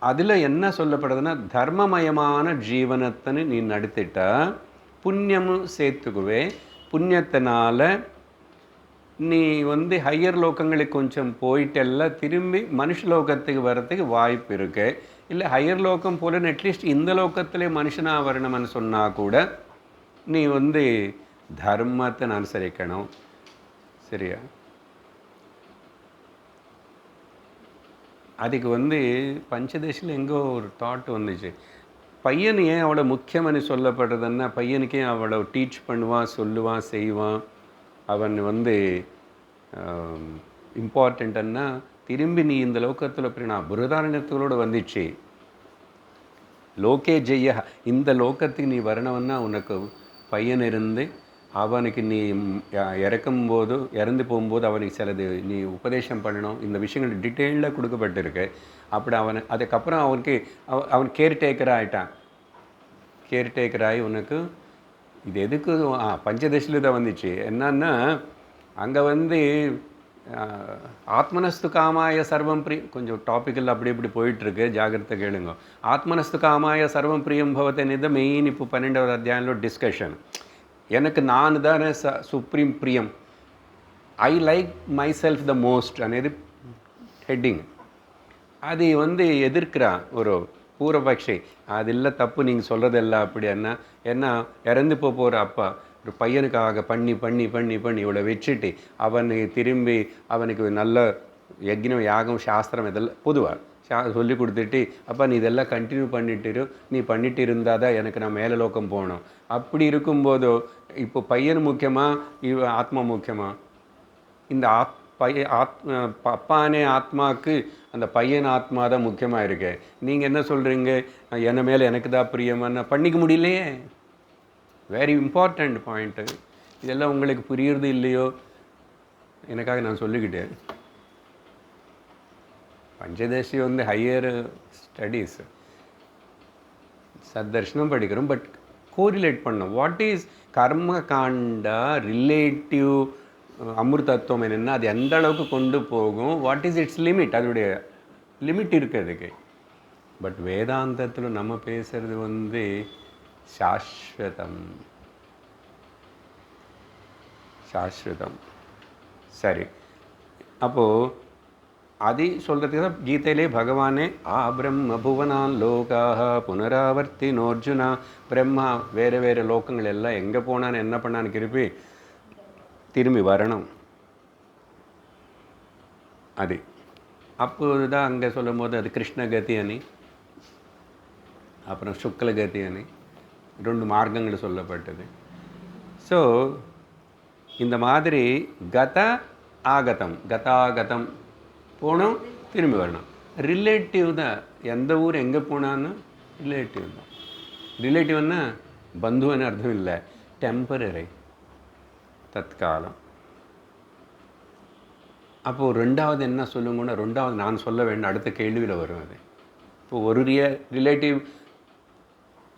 அதில் என்ன சொல்லப்படுதுன்னா, தர்மமயமான ஜீவனத்தை நீ நடத்திட்டா புண்ணியமும் சேர்த்துக்குவே. புண்ணியத்தினால நீ வந்து ஹையர் லோகங்களுக்கு கொஞ்சம் போயிட்டெல்லாம் திரும்பி மனுஷ லோகத்துக்கு வர்றதுக்கு வாய்ப்பு இருக்கு. இல்லை ஹையர் லோகம் போல அட்லீஸ்ட் இந்த லோகத்திலே மனுஷனாக வரணும்னு சொன்னால் கூட நீ வந்து தர்மத்தை அனுசரிக்கணும். சரியா? அதுக்கு வந்து பஞ்சதேசில் எங்கோ ஒரு தாட் வந்துச்சு. பையன் ஏன் அவ்வளோ முக்கியம்னு சொல்லப்படுறதுன்னா, பையனுக்கே அவ்வளோ டீச் பண்ணுவான், சொல்லுவான், செய்வான். அவன் வந்து இம்பார்ட்டண்ட்டுன்னா திரும்பி நீ இந்த லோகத்தில் அப்படி நான் புரதாரணத்தோடு வந்துச்சு. லோகே ஜெய்ய, இந்த லோகத்துக்கு நீ வரணும்னா உனக்கு பையன் இருந்து அவனுக்கு நீ இறந்து போகும்போது அவனுக்கு சிலது நீ உபதேசம் பண்ணணும். இந்த விஷயங்கள் டீட்டெயிலாக கொடுக்கப்பட்டிருக்கு. அப்படி அதுக்கப்புறம் அவன் கேர்டேக்கராக ஆகிட்டான். கேர்டேக்கராகி உனக்கு இது எதுக்கு பஞ்சதசில் தான் வந்துச்சு. என்னன்னா அங்கே வந்து ஆத்மனஸ்து காமாய சர்வம் பிரியம், கொஞ்சம் டாப்பிக்கல் அப்படி இப்படி போயிட்டுருக்கு, ஜாகிரதை கேளுங்க. ஆத்மனஸ்து காமாய சர்வம் பிரியம் பவத்தன் இது மெயின். இப்போ 12வது அத்தியாయంలో டிஸ்கஷன். எனக்கு நான் தானே சுப்ரீம் பிரியம், I like my self the most అనేది ஹெட்டிங். அது வந்து எதிர்க்கிறான் ஒரு பூர்வபக்ஷி. அது இல்லை தப்பு நீங்கள் சொல்கிறதெல்லாம் அப்படி. என்ன இறந்து போகிற அப்பா ஒரு பையனுக்காக பண்ணி பண்ணி பண்ணி பண்ணி இவ்வளோ வச்சுட்டு அவனுக்கு திரும்பி அவனுக்கு நல்ல யக்னம் யாகம் சாஸ்திரம் இதெல்லாம் பொதுவாக சொல்லி கொடுத்துட்டு, அப்பா நீ இதெல்லாம் கண்டினியூ நீ பண்ணிட்டு இருந்தால் தான் எனக்கு நான் மேலே லோகம் போகணும். அப்படி இருக்கும்போதோ இப்போ பையன் முக்கியமா ஆத்மா முக்கியமா? இந்த அப்பானே ஆத்மாவுக்கு அந்த பையன் ஆத்மா தான் முக்கியமாக இருக்கு. நீங்கள் என்ன சொல்கிறீங்க, என்ன மேலே எனக்கு தான் பிரியமான பண்ணிக்க முடியலையே. Very important point. இதெல்லாம் உங்களுக்கு புரியுறது இல்லையோ, எனக்காக நான் சொல்லிக்கிட்டேன். பஞ்சதசி வந்து ஹையர் ஸ்டடீஸ், சத்தர்ஷனம் படிக்கிறோம். பட் கோரிலேட் பண்ணோம். வாட் இஸ் கர்ம காண்டா ரிலேட்டிவ் அமிர்தத்துவம் என்னென்னா அது எந்த அளவுக்கு கொண்டு போகும், வாட் இஸ் இட்ஸ் லிமிட், அதோடைய லிமிட் இருக்குது அதுக்கு. பட் வேதாந்தத்தில் நம்ம பேசுகிறது வந்து சாஸ்வதம். சாஸ்வதம். சரி, அப்போது அது சொல்கிறதுக்கு தான் கீதையிலே பகவானே பிரம்ம புவனான் லோகாக புனராவர்த்தினோர்ஜுனா. பிரம்மா வேறு வேறு லோகங்கள் எல்லாம் எங்கே போனான்னு என்ன பண்ணான்னு திரும்பி வரணும். அது அப்போது தான் அங்கே சொல்லும் போது அது கிருஷ்ணகதி அணி, அப்புறம் சுக்லகதி அணி, 2 மார்க்கங்கள் சொல்லப்பட்டது. ஸோ இந்த மாதிரி ஆகதம் கதாகதம் போனோம், திரும்பி வரணும். ரிலேட்டிவ் தான். எந்த ஊர் எங்கே போனான்னு ரிலேட்டிவ் தான். ரிலேட்டிவ்னா பந்துன்னு அர்த்தம் இல்லை, டெம்பரரி, தற்காலம். அப்போது 2வது என்ன சொல்லுங்கன்னா, 2வது நான் சொல்ல வேண்டும், அடுத்த கேள்வியில் வரும் அது. இப்போது ஒரு ரிலேட்டிவ்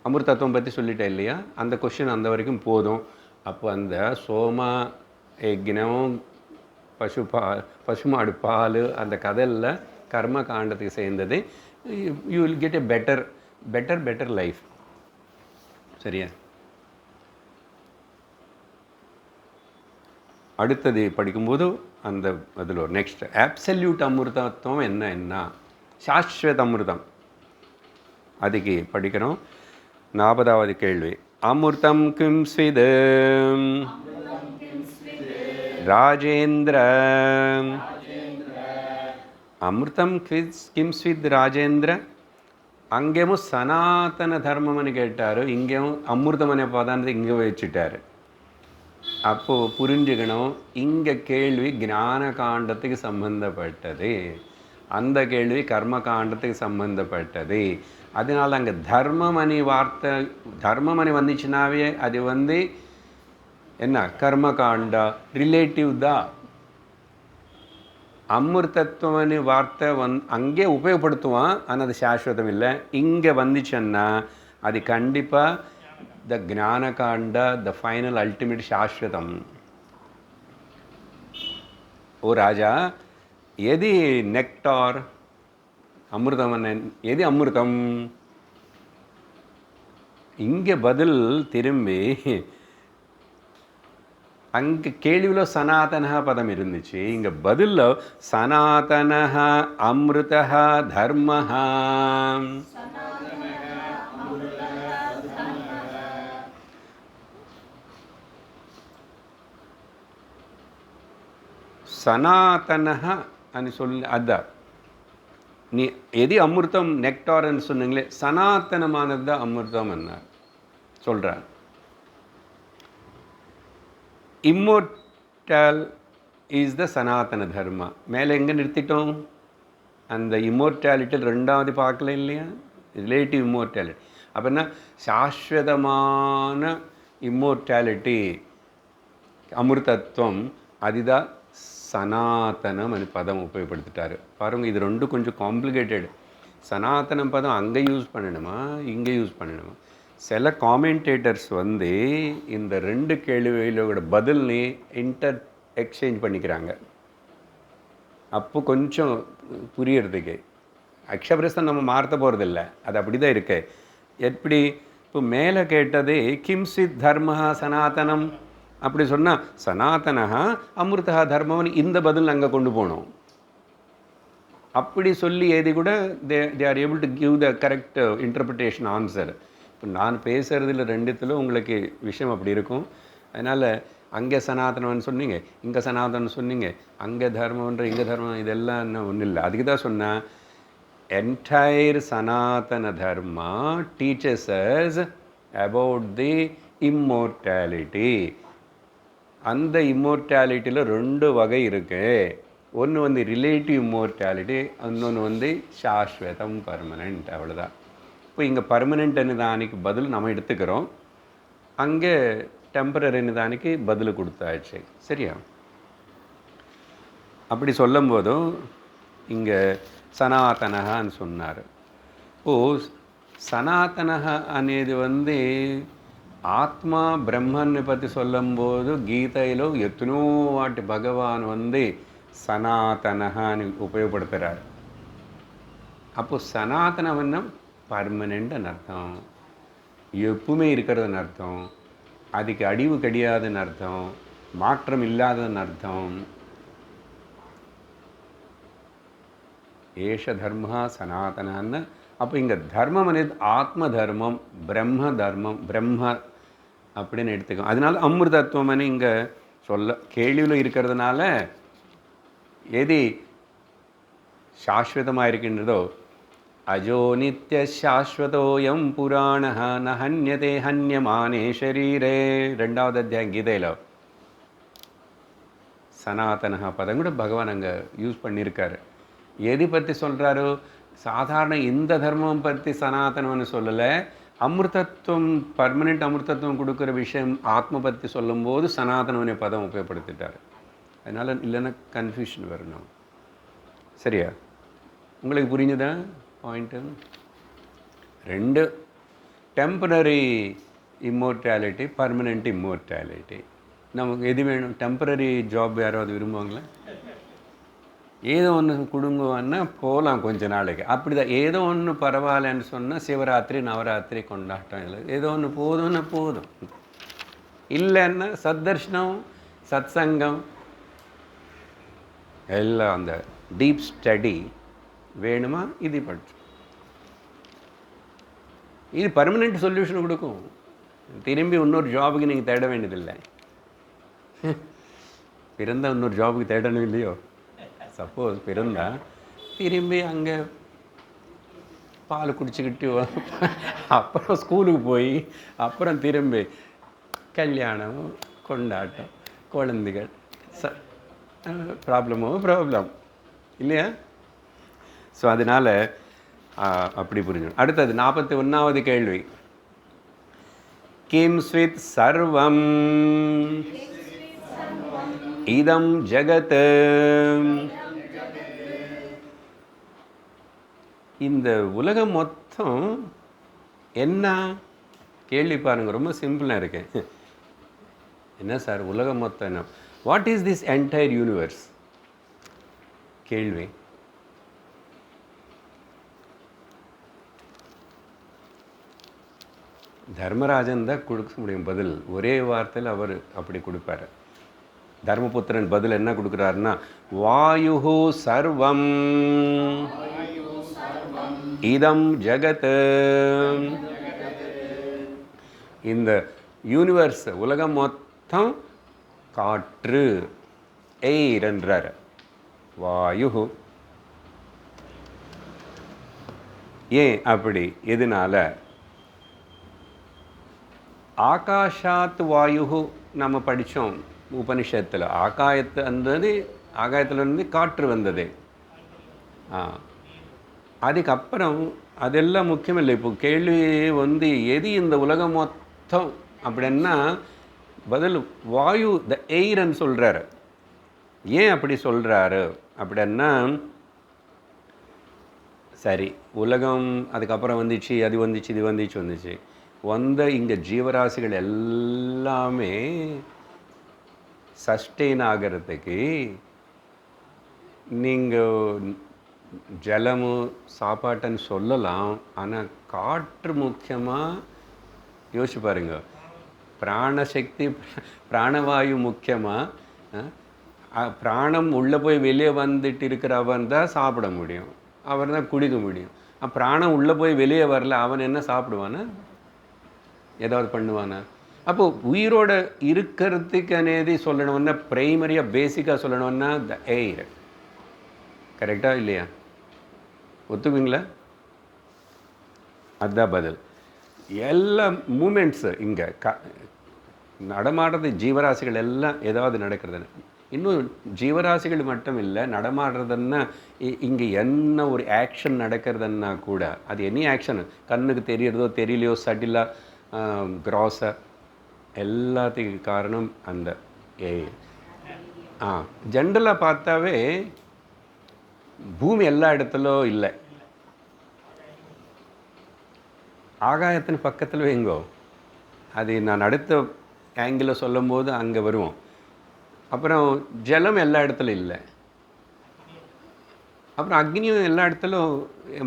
அமிர்தத்துவம் பற்றி சொல்லிட்டேன் இல்லையா, அந்த கொஷின் அந்த வரைக்கும் போதும். அப்போ அந்த சோமா யஜ்ஞம் பசுமாடு பால் அந்த கதையில் கர்ம காண்டத்துக்கு சேர்ந்தது. You will get a better life. சரியா? அடுத்தது படிக்கும்போது அந்த அதில் ஒரு நெக்ஸ்ட் ஆப்சல்யூட் அமிர்தத்துவம் என்ன சாஸ்வத அமிர்தம் அதுக்கு படிக்கிறோம். 40வது கேள்வி. அமிர்தம் கிம் ஸ்வித் ராஜேந்திர. அமிர்தம் கிம் ஸ்வித் ராஜேந்திர. அங்கேயும் சனாதன தர்மம்னு கேட்டார், இங்கேயும் அமிர்தம் அనే பதானத்தை இங்கே வச்சுட்டார். அப்போது புரிஞ்சுக்கணும், இங்கே கேள்வி ஞான காண்டத்துக்கு சம்பந்தப்பட்டது, அந்த கேள்வி கர்ம காண்டத்துக்கு சம்பந்தப்பட்டது. அதனால் அங்கே தர்மமணி வார்த்தை, தர்மமணி வந்துச்சுனாவே அது வந்து என்ன கர்ம காண்டா ரிலேட்டிவ் தான். அமிர்தத்துவம்னு வார்த்தை அங்கே உபயோகப்படுத்துவான், ஆனால் அது சாஸ்வதம் இல்லை. இங்கே வந்துச்சுன்னா அது கண்டிப்பாக த ஞான காண்டா, த ஃபைனல் அல்டிமேட் சாஸ்வதம். ஓ ராஜா, எது நெக்டார் அமிர்தம், எது அமிர்தம்? இங்கே பதில் திரும்பி அங்கே கேள்வியில் சனாதன பதம் இருந்துச்சு, இங்கே பதில் சனாதன அமிர்த தர்ம. சனாதன అని சொல்லி அதான் நீ எது அமிர்தம் நெக்டார்ன்னு சொன்னீங்களே, சனாத்தனமானது தான் அமிர்தம் என்ன சொல்கிறார். இம்மோர்டல் இஸ் த சனாதன தர்மா. மேலே எங்கே நிறுத்திட்டோம்? அந்த இம்மோர்டாலிட்டியில் 2வது பார்க்கல இல்லையா, ரிலேட்டிவ் இம்மோர்டாலிட்டி. அப்படின்னா சாஸ்வதமான இம்மோர்டாலிட்டி அமிர்தத்துவம், அதுதான் சனாதனம் అని பதம் உபயோகப்படுத்திட்டார். பாருங்கள், இது 2 கொஞ்சம் காம்ப்ளிகேட்டட். சனாதனம் பதம் அங்கே யூஸ் பண்ணணுமா, இங்கே யூஸ் பண்ணணுமா? சில காமெண்டேட்டர்ஸ் வந்து இந்த 2 கேள்விகளோட பதில்னு எக்ஸ்சேஞ்ச் பண்ணிக்கிறாங்க. அப்போ கொஞ்சம் புரியறதுக்கு அக்ஷபிரஸ்தம் நம்ம மாற்ற போகிறதில்ல, அது அப்படி தான் இருக்கு. எப்படி இப்போ மேலே கேட்டது கிம்சித் தர்ம சனாதனம் அப்படி சொன்னால் சனாதனா அமிர்தா தர்மம்னு இந்த பதில் அங்கே கொண்டு போகணும். அப்படி சொல்லி ஏதி கூட they are able to give the correct interpretation answer. இப்போ நான் பேசுகிறதுல 2த்துல உங்களுக்கு விஷயம் அப்படி இருக்கும். அதனால் அங்கே சனாதனம்னு சொன்னீங்க, இங்கே சனாதனம் சொன்னீங்க, அங்கே தர்மன்ற இங்கே தர்மம், இதெல்லாம் இன்னும் ஒன்றும் இல்லை. அதுக்கு தான் சொன்னேன், entire Sanatana Dharma teachers us about the immortality. அந்த இம்மோர்டாலிட்டியில் 2 வகை இருக்குது. ஒன்று வந்து ரிலேட்டிவ் இம்மோர்டாலிட்டி, இன்னொன்று வந்து சாஸ்வதம் பர்மனெண்ட். அவ்வளோதான். இப்போ இங்கே பர்மனெண்ட்னு தானிக்கு பதில் நம்ம எடுத்துக்கிறோம், அங்கே டெம்பரரின்னு தானிக்கு பதில் கொடுத்தாச்சு. சரியா? அப்படி சொல்லும் போதும் இங்கே சனாதனஹான்னு சொன்னார். சனாதனஹ అనేది ஆத்மா பிரம்மன்னு பற்றி சொல்லும்போது கீதையிலோ எத்தனோ வாட்டி பகவான் சனாதனஹான்னு உபயோகப்படுத்துகிறார். அப்போது சனாதனம்னா பர்மனெண்ட்னு அர்த்தம், எப்பவுமே இருக்கிறதுன்னு அர்த்தம், அதுக்கு அழிவு கிடையாதுன்னு அர்த்தம், மாற்றம் இல்லாததுன்னு அர்த்தம். ஏஷ தர்மா சனாதனான்னு. அப்போ இங்கே தர்மம் అనేది ஆத்ம தர்மம், பிரம்ம தர்மம், பிரம்ம அப்படின்னு எடுத்துக்கோம். அதனால அமிர்தத்துவம்னு இங்கே சொல்ல கேள்வியில் இருக்கிறதுனால எது சாஸ்வதமாக இருக்கின்றதோ அஜோ நித்ய சாஸ்வதோயம் புராணஹ ந ஹன்யதே ஹன்யமானே ஷரீரே 2வது அத்தியாயம் கீதையில் சனாதனஹ பதம் கூட பகவான் அங்கே யூஸ் பண்ணியிருக்காரு. எது பற்றி சொல்கிறாரோ சாதாரண இந்த தர்மம் பற்றி சனாதனம்னு சொல்லலை, அமிர்தத்துவம் பர்மனெண்ட் அமிர்தத்துவம் கொடுக்குற விஷயம் ஆத்ம பற்றி சொல்லும்போது சனாதனம்னு பதம் உபயோகப்படுத்திட்டார். அதனால் இல்லைன்னா கன்ஃபியூஷன் வரணும். சரியா? உங்களுக்கு புரிஞ்சுதா point? 2 temporary immortality, permanent immortality. நமக்கு எது வேணும்? டெம்பரரி ஜாப் யாராவது விரும்புவாங்களா? ஏதோ ஒன்று கொடுங்குவான்னா போகலாம் கொஞ்ச நாளைக்கு. அப்படி தான் ஏதோ ஒன்று பரவாயில்லன்னு சொன்னால் சிவராத்திரி நவராத்திரி கொண்டாட்டம் இல்லை, ஏதோ ஒன்று போதும்னா போதும். இல்லைன்னா சத்தர்ஷனம் சத்சங்கம் எல்லாம் அந்த டீப் ஸ்டடி வேணுமா? இது படிச்சு இது பர்மனெண்ட் சொல்யூஷன் கொடுக்கும். திரும்பி இன்னொரு ஜாபுக்கு நீங்கள் தேட வேண்டியதில்லை. பிறந்த இன்னொரு ஜாபுக்கு தேடணும் இல்லையோ? சப்போஸ் பிறந்தா திரும்பி அங்கே பால் குடிச்சுக்கிட்டு அப்புறம் ஸ்கூலுக்கு போய் அப்புறம் திரும்பி கல்யாணம் கொண்டாட்டம் குழந்தைகள் ப்ராப்ளம் இல்லையா? ஸோ அதனால் அப்படி புரிஞ்சுக்கணும். அடுத்தது 41வது கேள்வி. கிம் ஸ்வித் சர்வம் இதம் ஜகத். இந்த உலகம் மொத்தம் என்ன கேள்வி பாருங்க, ரொம்ப சிம்பிளாக இருக்கு. என்ன சார் உலகம் மொத்தம் என்ன? What is this entire universe? கேள்வி. தர்மராஜன் தான் கொடுக்க முடியும் பதில். ஒரே வார்த்தையில் அவர் அப்படி கொடுப்பார். தர்மபுத்திரன் பதில் என்ன கொடுக்குறாருன்னா, வாயு சர்வம் இதம் ஜகத். இந்த யூனிவர்ஸ் உலகம் மொத்தம் காற்று, எய்ர் என்றார். வாயு. ஏன் அப்படி? எதனால? ஆகாஷாத் வாயு நம்ம படித்தோம் உபனிஷத்தில். ஆகாயத்திலிருந்து காற்று வந்தது. அதுக்கப்புறம் அதெல்லாம் முக்கியமில்லை. இப்போ கேள்வி எது இந்த உலகம் மொத்தம் அப்படின்னா பதில் வாயு, த எய்ரன்னு சொல்கிறாரு. ஏன் அப்படி சொல்கிறாரு அப்படின்னா, சரி உலகம் அதுக்கப்புறம் வந்துச்சு, அது வந்துச்சு, இது வந்துச்சு இங்கே ஜீவராசிகள் எல்லாமே சஸ்டெயின் ஆகிறதுக்கு நீங்கள் ஜலமு சாப்பாட்டுன்னு சொல்லலாம், ஆனால் காற்று முக்கியமாக. யோசிச்சு பாருங்க, பிராணசக்தி பிராணவாயு முக்கியமாக. பிராணம் உள்ளே போய் வெளியே வந்துட்டு இருக்கிறவன் தான் சாப்பிட முடியும், அவர் தான் குடிக்க முடியும். பிராணம் உள்ளே போய் வெளியே வரல, அவன் என்ன சாப்பிடுவானா? ஏதாவது பண்ணுவானா? அப்போது உயிரோட இருக்கிறதுக்கு అనేది சொல்லணும்னா ப்ரைமரியாக பேசிக்காக சொல்லணும்னா த எய்ர். கரெக்டாக இல்லையா? ஒத்துக்குங்களா? அதுதான் பதில். எல்லா மூமெண்ட்ஸு இங்கே நடமாடுறது ஜீவராசிகள் எல்லாம் ஏதாவது நடக்கிறது. இன்னும் ஜீவராசிகள் மட்டும் இல்லை, நடமாடுறதுன்னா இங்கே என்ன ஒரு ஆக்ஷன் நடக்கிறதுன்னா கூட அது எனி ஆக்ஷன், கண்ணுக்கு தெரியறதோ தெரியலையோ, சட்டிலாக கிராஸாக, எல்லாத்துக்கு காரணம் அந்த எய்ர். ஜென்ரலாக பார்த்தாவே பூமி எல்லா இடத்துலும் இல்லை, ஆகாயத்தின் பக்கத்தில் வைங்கோ. அது நான் அடுத்த ஆங்கிளில் சொல்லும் போது அங்கே வருவோம். அப்புறம் ஜலம் எல்லா இடத்துலையும் இல்லை, அப்புறம் அக்னியும் எல்லா இடத்துலும்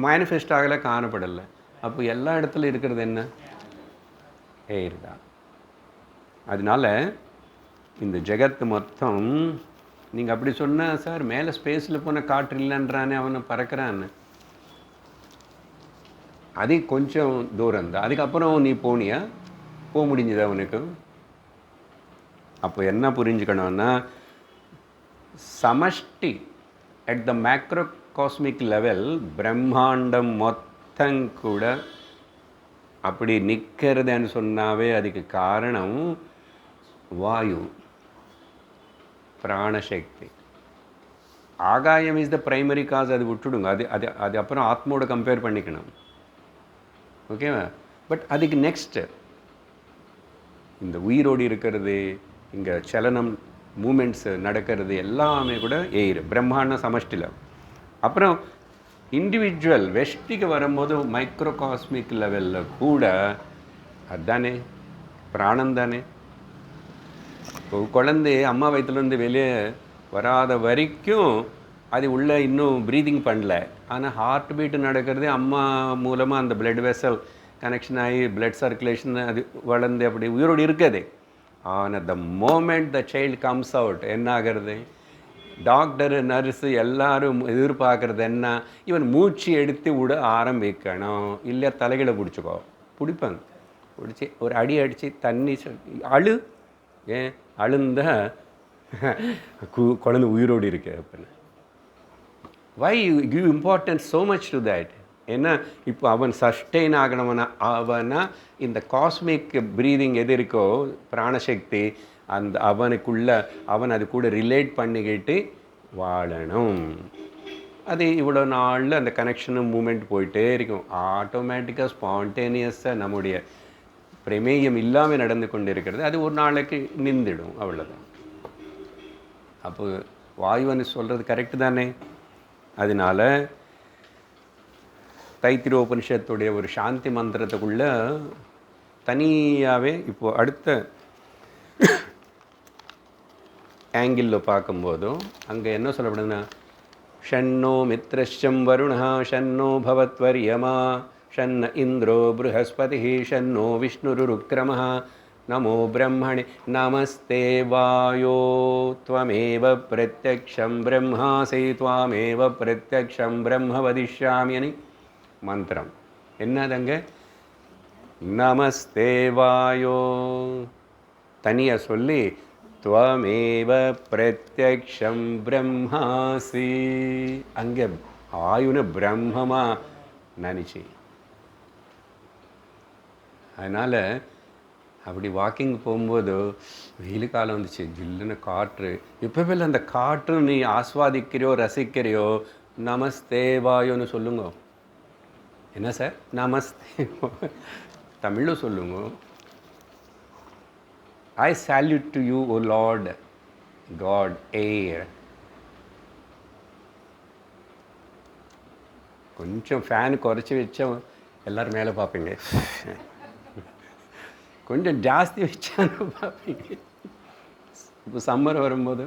மேனிஃபெஸ்ட் ஆகலை, காணப்படலை. அப்போ எல்லா இடத்துலையும் இருக்கிறது என்ன? எயிர் தான். அதனால இந்த ஜெகத்து மொத்தம் நீங்கள் அப்படி சொன்னால், சார் மேலே ஸ்பேஸில் போன காற்று இல்லைன்றானே, அவனை பறக்கிறான்னு. அது கொஞ்சம் தூரம் தான். அதுக்கப்புறம் நீ போனியா, போக முடிஞ்சது அவனுக்கு. அப்போ என்ன புரிஞ்சுக்கணும்னா, சமஷ்டி at the macro cosmic level பிரம்மாண்டம் மொத்தம் கூட அப்படி நிற்கிறதுன்னு சொன்னாவே அதுக்கு காரணம் வாயு, பிராணசக்தி. ஆகாயம் இஸ் த பிரைமரி காஸ், அது விட்டுடுங்க. அது அது அது அப்புறம் ஆத்மாவோட கம்பேர் பண்ணிக்கணும், ஓகேவா? பட் அதுக்கு நெக்ஸ்ட்டு இந்த உயிரோடு இருக்கிறது, இங்கே சலனம் மூமெண்ட்ஸு நடக்கிறது எல்லாமே கூட எயிர், பிரம்மாண்ட சமஷ்டியில். அப்புறம் இண்டிவிஜுவல் வெஷ்டிக்கு வரும்போது மைக்ரோ காஸ்மிக் லெவலில் கூட அதுதானே பிராணம் தானே. இப்போ குழந்தை அம்மா வயிற்றுலேருந்து வெளியே வராத வரைக்கும் அது உள்ளே இன்னும் ப்ரீதிங் பண்ணல. ஆனால் ஹார்ட் பீட்டு நடக்கிறது அம்மா மூலமாக அந்த பிளட் வெசல் கனெக்ஷன் ஆகி பிளட் சர்க்குலேஷன் அது வளர்ந்து அப்படி உயிரோடு இருக்குது. ஆனால் the moment the child comes out என்ன ஆகிறது? டாக்டரு, நர்ஸு எல்லாரும் எதிர்பார்க்குறது என்ன? இவன் மூச்சு எடுத்து விட ஆரம்பிக்கணும், இல்லை தலைகளை பிடிச்சிக்கோ. பிடிப்பாங்க, பிடிச்சி ஒரு அடி அடித்து தண்ணி அழு, ஏன் அழுந்த குழந்தை உயிரோடு இருக்கு. அப்படின்னு why you give importance so much to that? ஏன்னா இப்போ அவன் சஸ்டெயின் ஆகணும்னா அவனா இந்த காஸ்மிக் ப்ரீதிங் எது இருக்கோ பிராணசக்தி, அந்த அவனுக்குள்ள அவன் அது கூட ரிலேட் பண்ணிக்கிட்டு வாழணும். அது இவ்வளோ நாளில் அந்த கனெக்ஷனும் மூமெண்ட் போயிட்டே இருக்கும். ஆட்டோமேட்டிக்காக ஸ்பான்டேனியஸாக நம்முடைய பிரமேயம் இல்லாமல் நடந்து கொண்டு இருக்கிறது. அது ஒரு நாளைக்கு நின்றுடும், அவ்வளோதான். அப்போ வாயுவன்னு சொல்கிறது கரெக்டு தானே? அதனால தைத்திரோபனிஷத்துடைய ஒரு சாந்தி மந்திரத்துக்குள்ள தனியாகவே இப்போ அடுத்த ஆங்கிளில் பார்க்கும்போதும் அங்கே என்ன சொல்லப்படுதுன்னா, ஷன்னோ மித்ரஷம் வருணா ஷன்னோ பவத்வர்யமா ஷன்ன இந்திரோ ப்ருஹஸ்பதி ஷன்னோ விஷ்ணுருக்ரமः நமோ பிரம்மணே நமஸ்தே வாயோ த்வமேவ பிரத்யக்ஷம் பிரம்மாசி த்வாமேவ பிரத்யக்ஷம் பிரம்ம வதிஷ்யாமி மந்திரம். என்னதுங்க? நமஸ்தே வாயோ தனியாக சொல்லி த்வமேவ பிரத்யக்ஷம் பிரம்மாசி, அங்கே ஆயுன்னு பிரம்மமாக நினச்சி. அதனால் அப்படி வாக்கிங் போகும்போது வெயில் காலம் வந்துச்சு, ஜில்லுன்னு காற்று. இப்போ அந்த காற்று நீ ஆஸ்வாதிக்கிறியோ ரசிக்கிறியோ, நமஸ்தே வாயோன்னு சொல்லுங்க. என்ன சார் நமஸ்தே? தமிழில் சொல்லுங்க. I salute to you, O Lord God, air. கொஞ்சம் ஃபேன் குறைச்சி வச்சா எல்லோரும் மேலே பார்ப்பீங்க, கொஞ்சம் ஜாஸ்தி வச்சான்னு பார்ப்பீங்க. இப்போ சம்மர் வரும்போது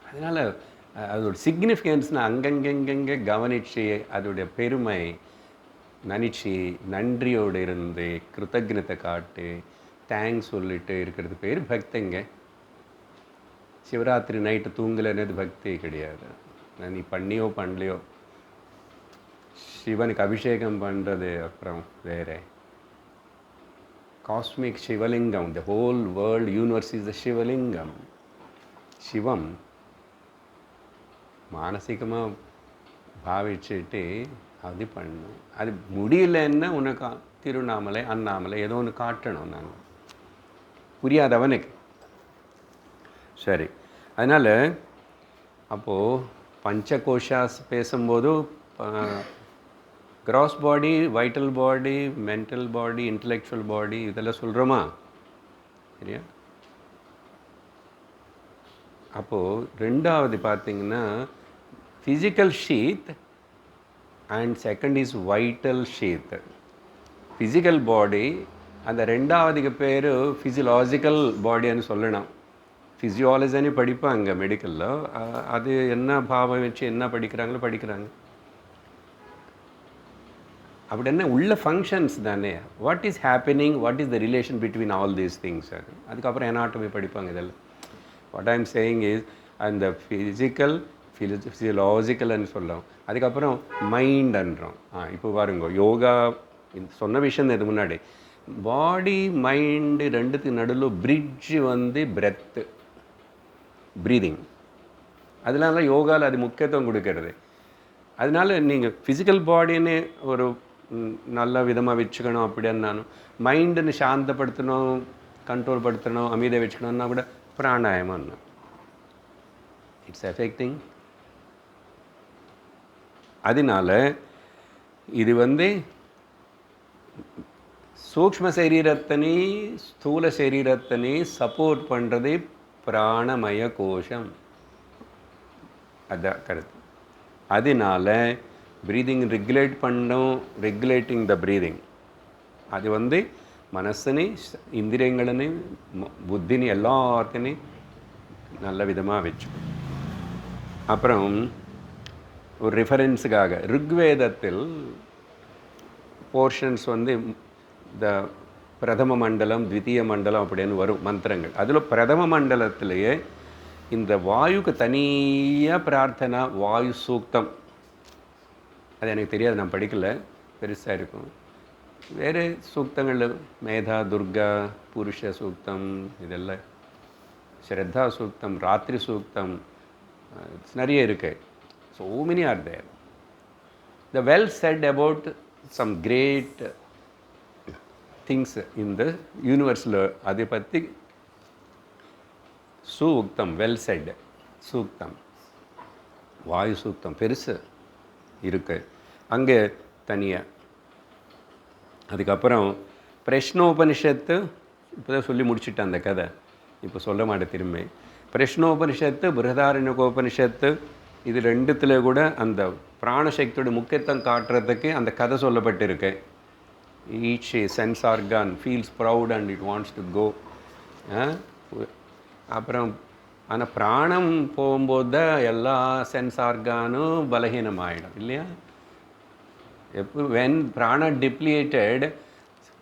அதனால் அதோட சிக்னிஃபிகன்ஸ்னால் அங்கங்கங்கங்கே கவனித்து அதோடைய பெருமை நினச்சி நன்றியோடு இருந்து கிருத்தஜ்ஞத்தை காட்டு தேங்க்ஸ் சொல்லிட்டு இருக்கிறது பேர் பக்திங்க. சிவராத்திரி நைட்டு தூங்கலைன்னது பக்தி கிடையாது. நீ பண்ணியோ பண்ணலையோ, சிவனுக்கு அபிஷேகம் பண்ணுறது அப்புறம் வேறு. Cosmic Shivalingam, the whole world universe is the Shivalingam. சிவம் மானசிகமாக பாவிச்சுட்டு அது பண்ணணும். அது முடியலன்னா உனக்கு திருவண்ணாமலை அண்ணாமலை ஏதோ ஒன்று காட்டணும். நாங்கள் புரியாதவனுக்கு. சரி, அதனால் அப்போது பஞ்சகோஷாஸ் பேசும்போது கிராஸ் பாடி, வைட்டல் பாடி, மென்டல் பாடி, இன்டலெக்சுவல் பாடி இதெல்லாம் சொல்கிறோமா? சரியா? அப்போது ரெண்டாவது பார்த்திங்கன்னா physical sheath and second is vital sheath. Physical body அந்த ரெண்டாவதுக்கு பேர் ஃபிசியலாஜிக்கல் பாடின்னு சொல்லணும். ஃபிசியாலஜின்னு படிப்பாங்க மெடிக்கலில். அது என்ன பாவம் வச்சு என்ன படிக்கிறாங்களோ படிக்கிறாங்க. அப்படி என்ன உள்ள ஃபங்க்ஷன்ஸ் தானே. What is happening, what is the relation between all these things. அதுக்கப்புறம் எனாட்டமி படிப்பாங்க இதெல்லாம். What I am saying is அந்த ஃபிசியலாஜிக்கல்னு சொல்லலாம். அதுக்கப்புறம் மைண்டுன்றோம். இப்போ பாருங்க, யோகா சொன்ன விஷயம் இது முன்னாடி. பாடி மைண்டு ரெண்டுத்துக்கு நடுவில் பிரிட்ஜு வந்து பிரெத்து, ப்ரீதிங். அதனால யோகாவில் அது முக்கியத்துவம் கொடுக்கறது. அதனால நீங்கள் ஃபிசிக்கல் பாடின்னு ஒரு நல்ல விதமாக வச்சுக்கணும் அப்படின்னாலும், மைண்டுன்னு சாந்தப்படுத்தணும், கண்ட்ரோல் படுத்தணும், அமைதியை வச்சுக்கணும்னா கூட பிராணாயாமம். It's affecting. அதனால இது வந்து சூக்ஷ்ம சரீரத்தனி ஸ்தூல சரீரத்தனி சப்போர்ட் பண்ணுறது பிராணமய கோஷம். அதான் கருத்து. அதனால ப்ரீதிங் ரெகுலேட் பண்ணும், ரெகுலேட்டிங் த ப்ரீதிங். அது வந்து மனசனி இந்திரியங்களனி புத்தினி எல்லாத்தையும் நல்ல விதமாக வச்சுக்கணும். அப்புறம் ஒரு ரெஃபரன்ஸுக்காக ரிக்வேதத்தில் போர்ஷன்ஸ் வந்து த பிரதம மண்டலம், த்விதீய மண்டலம் அப்படின்னு வரும் மந்திரங்கள். அதில் பிரதம மண்டலத்திலேயே இந்த வாயுக்கு தனியாக பிரார்த்தனா, வாயு சூக்தம். அது எனக்கு தெரியாது, நான் படிக்கலை, பெருசாக இருக்கும். வேறு சூக்தங்கள் மேதா, துர்கா, புருஷ சூக்தம், இதெல்லாம் ஸ்ரத்தா சூக்தம், ராத்திரி சூக்தம், நிறைய இருக்கு. So many are there. The well said about some great things in the universe. அதை பற்றி சூக்தம், வெல் செட் சூக்தம், வாயு சூக்தம் பெருசு இருக்கு அங்கே தனியாக. அதுக்கப்புறம் பிரஷ்னோபனிஷத்து இப்போ தான் சொல்லி முடிச்சுட்டேன் அந்த கதை, இப்போ சொல்ல மாட்டேன் திரும்பி. பிரஷ்னோபனிஷத்து, பிருஹதாரண்யகோபனிஷத்து, இது ரெண்டுத்தில் கூட அந்த பிராணசக்தியோட முக்கியத்துவம் காட்டுறதுக்கு அந்த கதை சொல்லப்பட்டிருக்கு. Each sense organ feels proud and it wants to go. அப்புறம் ஆனால் பிராணம் போகும்போது தான் எல்லா சென்ஸ் ஆர்கானும் பலகீனமாகிடும் இல்லையா. எப்போ வென் பிராண டிப்ளியேட்டட்,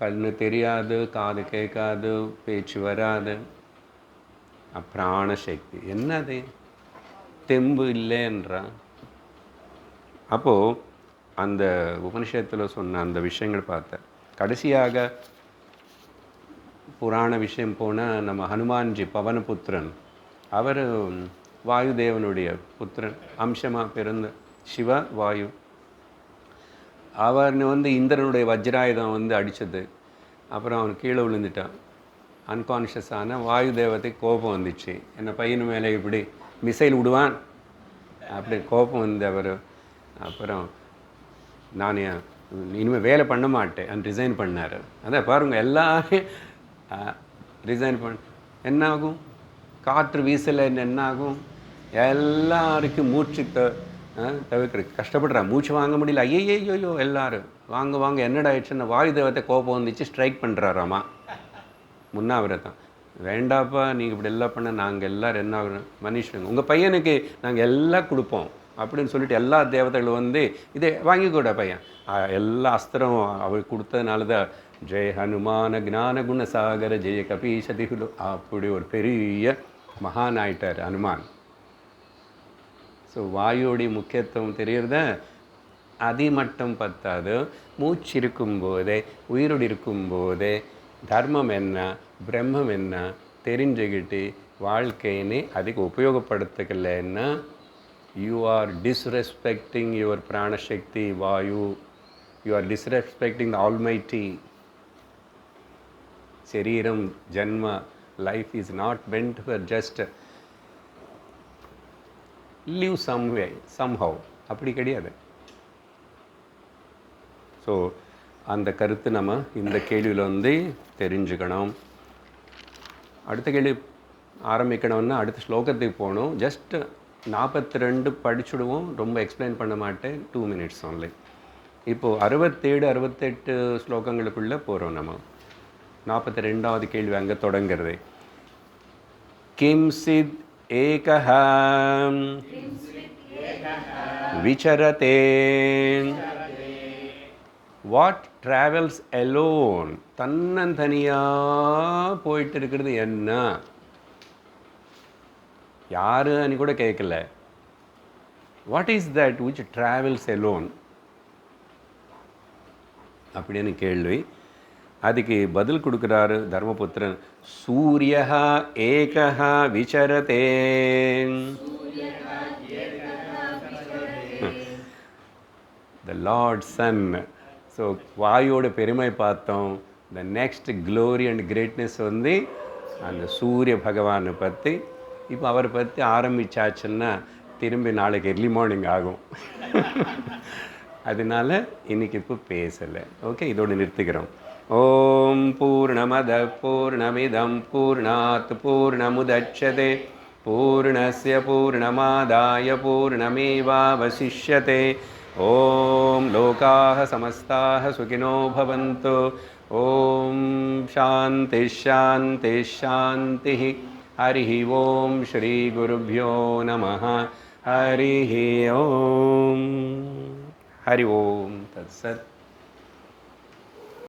கண்ணு தெரியாது, காது கேட்காது, பேச்சு வராது. பிராணசக்தி என்னது, தெம்பு இல்லைன்றான். அப்போது அந்த உபனிஷத்தில் சொன்ன அந்த விஷயங்கள் பார்த்தேன். கடைசியாக புராண விஷயம் போனால் நம்ம ஹனுமான்ஜி, பவனபுத்திரன், அவர் வாயுதேவனுடைய புத்திரன், அம்சமாக பிறந்த சிவ வாயு. அவர் வந்து இந்திரனுடைய வஜ்ராயுதம் வந்து அடித்தது. அப்புறம் அவன் கீழே விழுந்துட்டான், அன்கான்ஷியஸான. வாயு தேவத்துக்கு கோபம் வந்துச்சு, என்ன பையனு மேலே இப்படி மிசைல் விடுவான் அப்படி கோபம் வந்து அவர். அப்புறம் நான் இனிமேல் வேலை பண்ண மாட்டேன் ரிசைன் பண்ணார். அதான் பாருங்கள், எல்லாமே ரிசைன் என்ன ஆகும், காற்று வீசலை என்ன ஆகும், எல்லாருக்கும் மூச்சு தவிர்க்கிறது கஷ்டப்படுறா, மூச்சு வாங்க முடியல, ஐயோ எல்லாரும் வாங்க வாங்க என்னடா ஆயிடுச்சுன்னா வாயு தேவத்தை கோபம் வந்துச்சு, ஸ்ட்ரைக் பண்ணுறாராமா முன்னாவிரதம். வேண்டாப்பா நீங்கள் இப்படி எல்லாம் பண்ண, நாங்கள் எல்லோரும் என்ன ஆகுறோம் மனுஷனுங்க, உங்கள் பையனுக்கு நாங்கள் எல்லாம் கொடுப்போம் அப்படின்னு சொல்லிட்டு எல்லா தேவதைகளும் வந்து இதை வாங்கிக்கூட பையன் எல்லா அஸ்திரம் அவர் கொடுத்ததுனால தான் ஜெய ஹனுமான ஞான குணசாகர ஜெய கபீஷதிகுலு அப்படி ஒரு பெரிய மகான் ஆயிட்டார் ஹனுமான். ஸோ வாயுடைய முக்கியத்துவம் தெரியறத. அது மட்டும் பத்தாது, மூச்சு இருக்கும்போதே, உயிரோடு இருக்கும்போதே தர்மம் என்ன, பிரம்மம் என்ன தெரிஞ்சுக்கிட்டு வாழ்க்கைன்னு அதுக்கு உபயோகப்படுத்தலைன்னா யூ ஆர் டிஸ்ரெஸ்பெக்டிங் யுவர் பிராணசக்தி வாயு, you are disrespecting the almighty. சரீரம், ஜன்ம, life is not meant for just live some way, somehow. அப்படி கிடையாது. ஸோ அந்த கருத்து நம்ம இந்த கேள்வியில் வந்து தெரிஞ்சுக்கணும். அடுத்த கேள்வி ஆரம்பிக்கணும்னா அடுத்த ஸ்லோகத்துக்கு போகணும். ஜஸ்ட் 42 படிச்சுடுவோம், ரொம்ப எக்ஸ்பிளைன் பண்ண மாட்டேன், 2 minutes only. இப்போது 67 68 ஸ்லோகங்களுக்குள்ளே போகிறோம் நம்ம. 42வது கேள்வி அங்கே தொடங்கிறது. கிம் சித் ஏகஹ விசரதே வாட் ட்ராவல்ஸ் எலோன், தன்னந்தனியாக போயிட்டு இருக்கிறது என்ன? யாருன்னு கூட கேட்கல. What is that which travels alone அப்படின்னு கேள்வி. அதுக்கு பதில் கொடுக்குறாரு தர்மபுத்திரன். சூரியஹா ஏகஹா விசரதே. The lord sun. ஸோ வாயோட பெருமை பார்த்தோம். The next glory and greatness வந்து அந்த சூரிய பகவானை பற்றி. இப்போ அவரை பற்றி ஆரம்பித்தாச்சுன்னா திரும்பி நாளைக்கு எர்லி மார்னிங் ஆகும். அதனால இன்றைக்கி இப்போ பேசலை. ஓகே, இதோடு நிறுத்திக்கிறோம். ஓம் பூர்ணமத பூர்ணமிதம் பூர்ணாத் பூர்ணமுதட்சதே பூர்ணஸ்ய பூர்ணமாதாய பூர்ணமேவாவசிஷ்யதே. ஓம் லோகாः சமஸ்தாः சுகினோ பவந்து. ஓம் சாந்தி ஷாந்தி ஷாந்தி. ஹரி ஓம் ஸ்ரீ குருभ्यो நமः. ஹரி ஓம். ஹரி ஓம் தத்சத்.